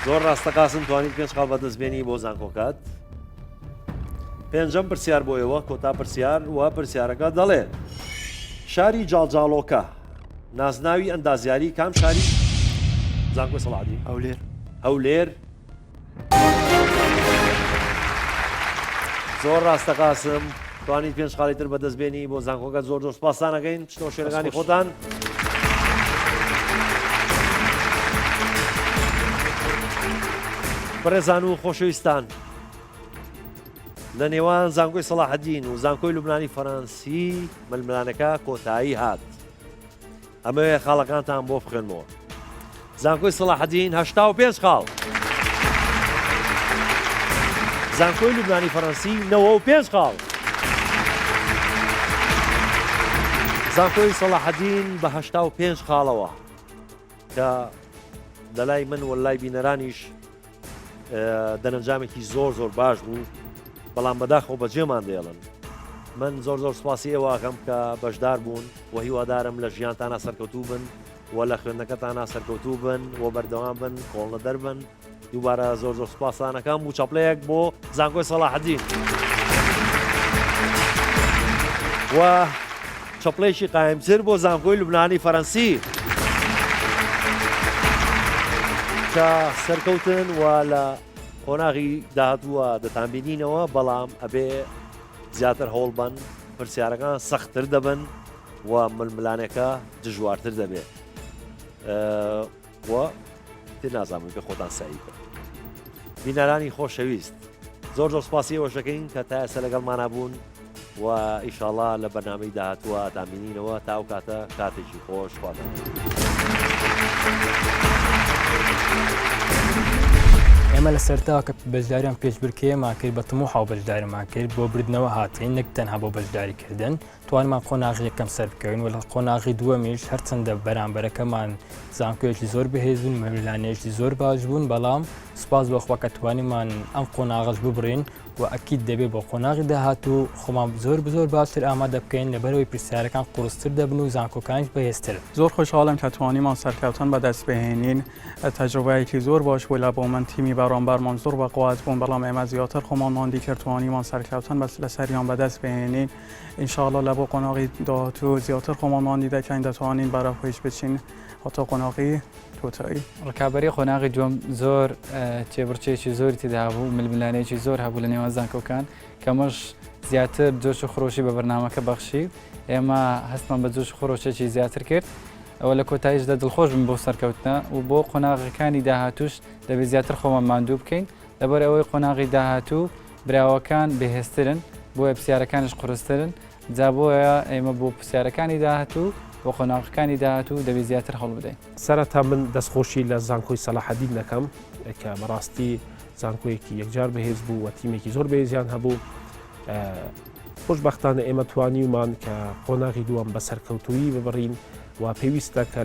زۆر ڕاستە قاسم توانیت پێشخاڵ بەدەستبێنی بۆ زانکۆکات پێنجەم پرسیار بۆ ئێوە کۆتا پرسیار و پرسیارەکە دەڵێت شاری جاڵجاڵۆکە نازناوی ئەندازیاری کام شاری زانکۆی سەلاحەدین هەولێر زۆر ڕاستە قاسم توانیت پێنج تر بەدەستبێنی بۆ زانکۆکە زۆر سوپاسان ئەەکەین پشتەوە شوێنەکانی خۆتان بەڕێزان و خۆشەویستان لە نێوان زانکۆی سەلاحەدین و زانکۆی لوبنانی فەڕەنسی ململانەکە کۆتایی هات ئەمەوێ خاڵەکانتان بۆ بخێنمەوە زانکۆی سەلاحەدین 85 خاڵ زانکۆی لوبنانی فەڕەنسی 95 خاڵ زانکۆی سەلاحەدین بە 85 خاڵەوە کە لەلای من وەلای بینەرانیش دەرەنجامێکی زۆر باش بوو بەڵام بەداخەوە بەجێمان دێڵن من زۆر سوپاسی ئێواکەم کە بەشدار بوون و هیوادارم لە ژیانتانە سەرکەوتوو بن و لە خوێندنەکەتانە سەرکەوتوو بن و بەردەوام بن کۆڵنە دەربن دووبارە زۆر سوپاسانەکەم و چاپلەیەک بۆ زانکۆی سەلاحەدین و چاپلەیەکی قایمتر بۆ زانکۆی لوبنانی فەڕەنسی کە سەرکەوتن و لە قۆناغی داهاتووە دەتانبینینەوە بەڵام ئەبێ زیاتر هەوڵ بن پرسیارەکان سەختتر دەبن و ململانەکە دژوارتر دەبێت و تر نازانم کە خۆتان سایی بن بینەرانی خۆشەویست زۆر سوپاسی ئەوەشەکەین کە تا ئێستا لەگەڵمانە بوون و ئیشاڵڵا لە بەرنامەی داهاتووە تامبینینەوە تا ئەو کاتە کاتێکی خۆش خواتان. ئێمە لە سەرتاوە کە بەشداریان پێش بکەیەمان کرد بە تموحاو بەشداریمان کرد بۆ بردنەوە هاتین نەک تەنها بۆ بەشداریکردن توانمان قۆناغی یەکەم سەر بکەین و لە قۆناغی دووەمیش هەرچەندە بەرامبەرەکەمان زانکۆیەکی زۆر بەهێز بوون مەلانەیەکی زۆر باش بوون بەڵام سوپاس بەخوا کە توانیمان ئەم قۆناغەش ببڕین و ئەکید دەبێت بۆ قۆناغی داهاتوو خۆمان زۆر باشتر ئامادە بکەین لەبەرەوەی پرسیارەکان قورستر دەبن و زانکۆکانیش بەهێزتر. زۆر خۆشحاڵم کە توانیمان سەرکەوتن بەدەست بهێنین تەجربەیەکی زۆر باش بوو لە بۆ من تیمی بەڕامبەرمان زۆر بەقوات بوون بەڵام ئێمە زیاتر خۆمان ماندی کرد توانیمان سەرکەوتن بەس لەسەریان بەدەست بهێنین ئینشاءڵڵا لە بۆ قۆناغی داهاتوو زیاتر خۆمان ماندی دەکەین دەتوانین بەرەخۆیش بچین هەتا قۆناغی تۆتایی. ڕکابەری قۆناغی دووەم زۆر چێبڕچێکی زۆری تێدا بوو ململانەیەکی زۆر هەبوو لە نێوان زانکۆکان کەمەش زیاتر جۆش و خۆشی بە بەرنامەکە بەخشی ئێمە هەستمان بە جۆش خۆشێکی زیاتر کرد ئەوە لە کۆتاییشدا دڵخۆش بن بۆ سەرکەوتنە و بۆ قۆناغەکانی داهاتوش دەبێت زیاتر خۆمان ماندوو بکەین لەبەر ئەوەی قۆناغی داهاتوو براوەکان بەهێزترن بۆیە پرسیارەکانش قورسترن جا بۆیە ئێمە بۆ پرسیارەکانی داهاتوو بۆ قۆناغەکانی داهاتوو دەبێت زیاتر هەڵ بدەین. سەرەتا من دەستخۆشی لە زانکۆی سەلاحەدین دەکەم کە بەڕاستی زانکۆیەکی یەکجار بەهێز بوو و تیمێکی زۆر بەهێزیان هەبوو. خۆشبەختانە ئێمە توانیومان کە قۆناغی دووەم بە سەرکەوتووی ببڕین و پێویستە کە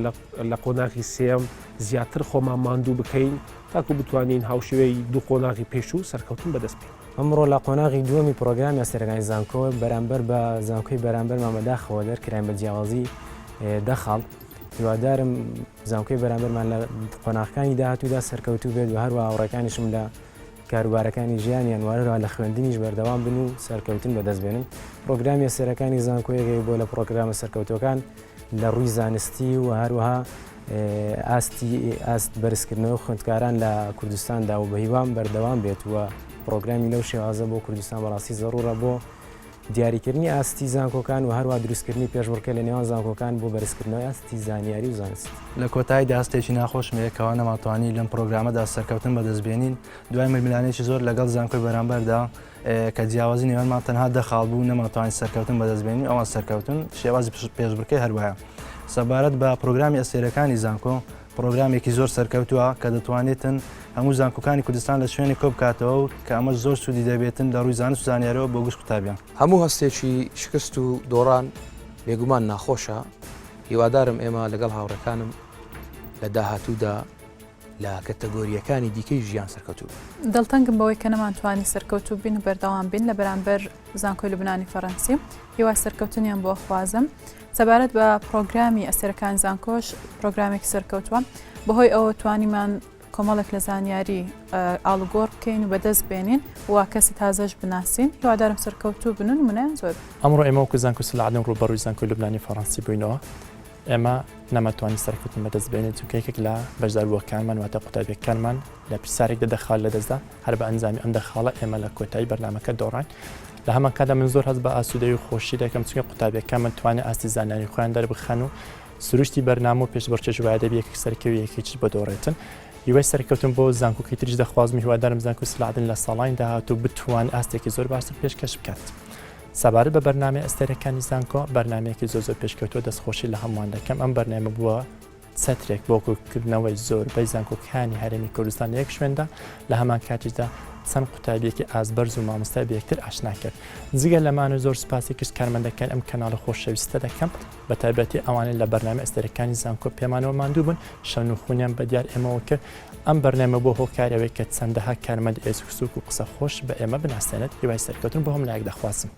لە قۆناغی سێم زیاتر خۆمان ماندوو بکەین تاکو بتوانین هاوشێوەی دوو قۆناغی پێش و سەرکەوتن بەدەست بکەین. ئەمڕۆ لە قۆناغی دووەمی پرۆگرامی ئەستێرەکانی زانکۆ بەرامبەر بە زانکۆی بەرامبەر مامەداخەوە دەرکراین بە جیاوازی دەخەڵ هیوادارم زانکۆی بەرامبەرمان لە قۆناغەکانی داهاتوودا سەرکەوتوو بێت و هەروە هاوڕێکانیشم لە کاروبارەکانی ژیانیان وارەوە لە خوێندنیش بەردەوام بن و سەرکەوتن بەدەستبێنن. پرۆگرامی ئەستێرەکانی زانکۆیەکەی بۆ لە پرۆگرامە سەرکەوتوەکان لە ڕووی زانستی و هەروەها ئاست بەرزکردنەوە خوێندکاران لە کوردستاندا و بە هیوام بەردەوام بێت وە پرۆگرامی لەو شێوازە بۆ کوردستان بەڕاستی زەڕورە بۆ دیاریکردنی ئاستی زانکۆکان و هەروە دروستکردنی پێشبڕکە لە نێوان زانکۆکان بۆ بەرزکردنەوەی ئاستی زانیاری و زانست. لە کۆتایی داستێکی ناخۆشمەیەکەوە نەماتوانی لەم پرۆگرامەدا سەرکەوتن بەدەستبێنین دوای ململانێکی زۆر لەگەڵ زانکۆی بەرامبەردا کە جیاوازی نێوانمان تەنها دەخاڵ بوو نەماتوانین سەرکەوتن بەدەستبێنین ئەوان سەرکەوتن شێوازی پێشبڕکەی هەروایە. سەبارەت بە پرۆگرامی ئەستێرەکانی زانکۆ پرۆگرامێکی زۆر سەرکەوتووە کە دەتوانێتن هەموو زانکۆکانی کوردستان لە شوێنی کۆ بکاتەوە و کە ئەمە زۆر سوودی دەبێتن لە ڕووی زانست و زانیاریەوە بۆ گشت قوتابیان. هەموو هەستێکی شکست و دۆڕان بێگومان ناخۆشە هیوادارم ئێمە لەگەڵ هاوڕەکانم لە داهاتوودا لە کەتەگۆریەکانی دیکەی ژیان سەرکەوتوو. دڵتەنگم بەوەی کە نەمانتوانی سەرکەوتوو بین و بەردەوام بین لە بەرامبەر زانکۆی لوبنانی فەڕەنسی هیوا سەرکەوتنیان بۆ خوازم. سەبارەت بە پرۆگرامی ئەستێرەکان زانکۆش پرۆگرامێکی سەرکەوتووە بەهۆی ئەوە توانیمان کۆمەڵێک لە زانیاری ئاڵوگۆڕ بکەین و بەدەست بێنین و کەسی تازەش بناسین هیوادارم سەرکەوتوو بنن منیان زۆر. ئەمڕۆ ئێمە وەکو زانکۆ سەلاحەدین ڕووبەڕووی زانکۆی لوبنانی فەڕەنسی بووینەوە ئێمە نەمەتوانی سەرکەوتن بەدەست بێنێت چونکە لە بەشداربووەکانمان واتە قوتابیەکانمان لە پرسیارێک دەدەخال لەدەستدا هەر بە ئەنجامی ئەم دەخاڵە ئێمە لە کۆتایی بەرنامەکە دۆڕین لە هەمان کادا من زۆر هەست بە ئاسوودەی و خۆشی دەکەم چونکە قوتابیەکانمان توانێت ئاستی زانیاری خۆیان دەربخەن و سروشتی بەرنامە و پێشبڕکێش وایە دەبێت یەکێک سەرکەوی یەکێکیش بەدۆڕێتن. هیوای سەرکەوتن بۆ زانکۆکەی تریش دەخوازم هیوادارم زانکۆ سەلاحەدین لە ساڵانی داهاتوو بتوان ئاستێکی زۆر باشتر پێشکەش بکات. سەبارەت بە بەرنامەی ئەستێرەکانی زانکۆ بەرنمەیەکی زۆر پێشکەوتووە دەستخۆشی لە هەمووان دەکەم ئەم بەرنامە بووە چەترێک بۆ کۆکردنەوەی زۆربەی زانکۆکانی هەرێمی کوردستان یەک شوێندا لە هەمان کاتیشدا چەند قوتابیەکی ئازبەرز و مامۆستا بەیەکتر ئاشنا کرد. جگە لەمانە زۆر سوپاسی کرد کارمەندەکان ئەم کەناڵە خۆشەویستە دەکەم بە تایبەتی ئەوانەی لە بەرنامە ئەستێرەکانی زانکۆ پێمانەوە ماندوو بوون شەون و خونیان بەدیار ئێمەوە کرد ئەم بەرنامە بۆ هۆکارەوەی کە چەندەها کارمەند ئێسوکسوک و قسە خۆش بە ئێمە بناسێنێت هیوای سەرکەوتن بۆ هەم لایەک دەخوازم.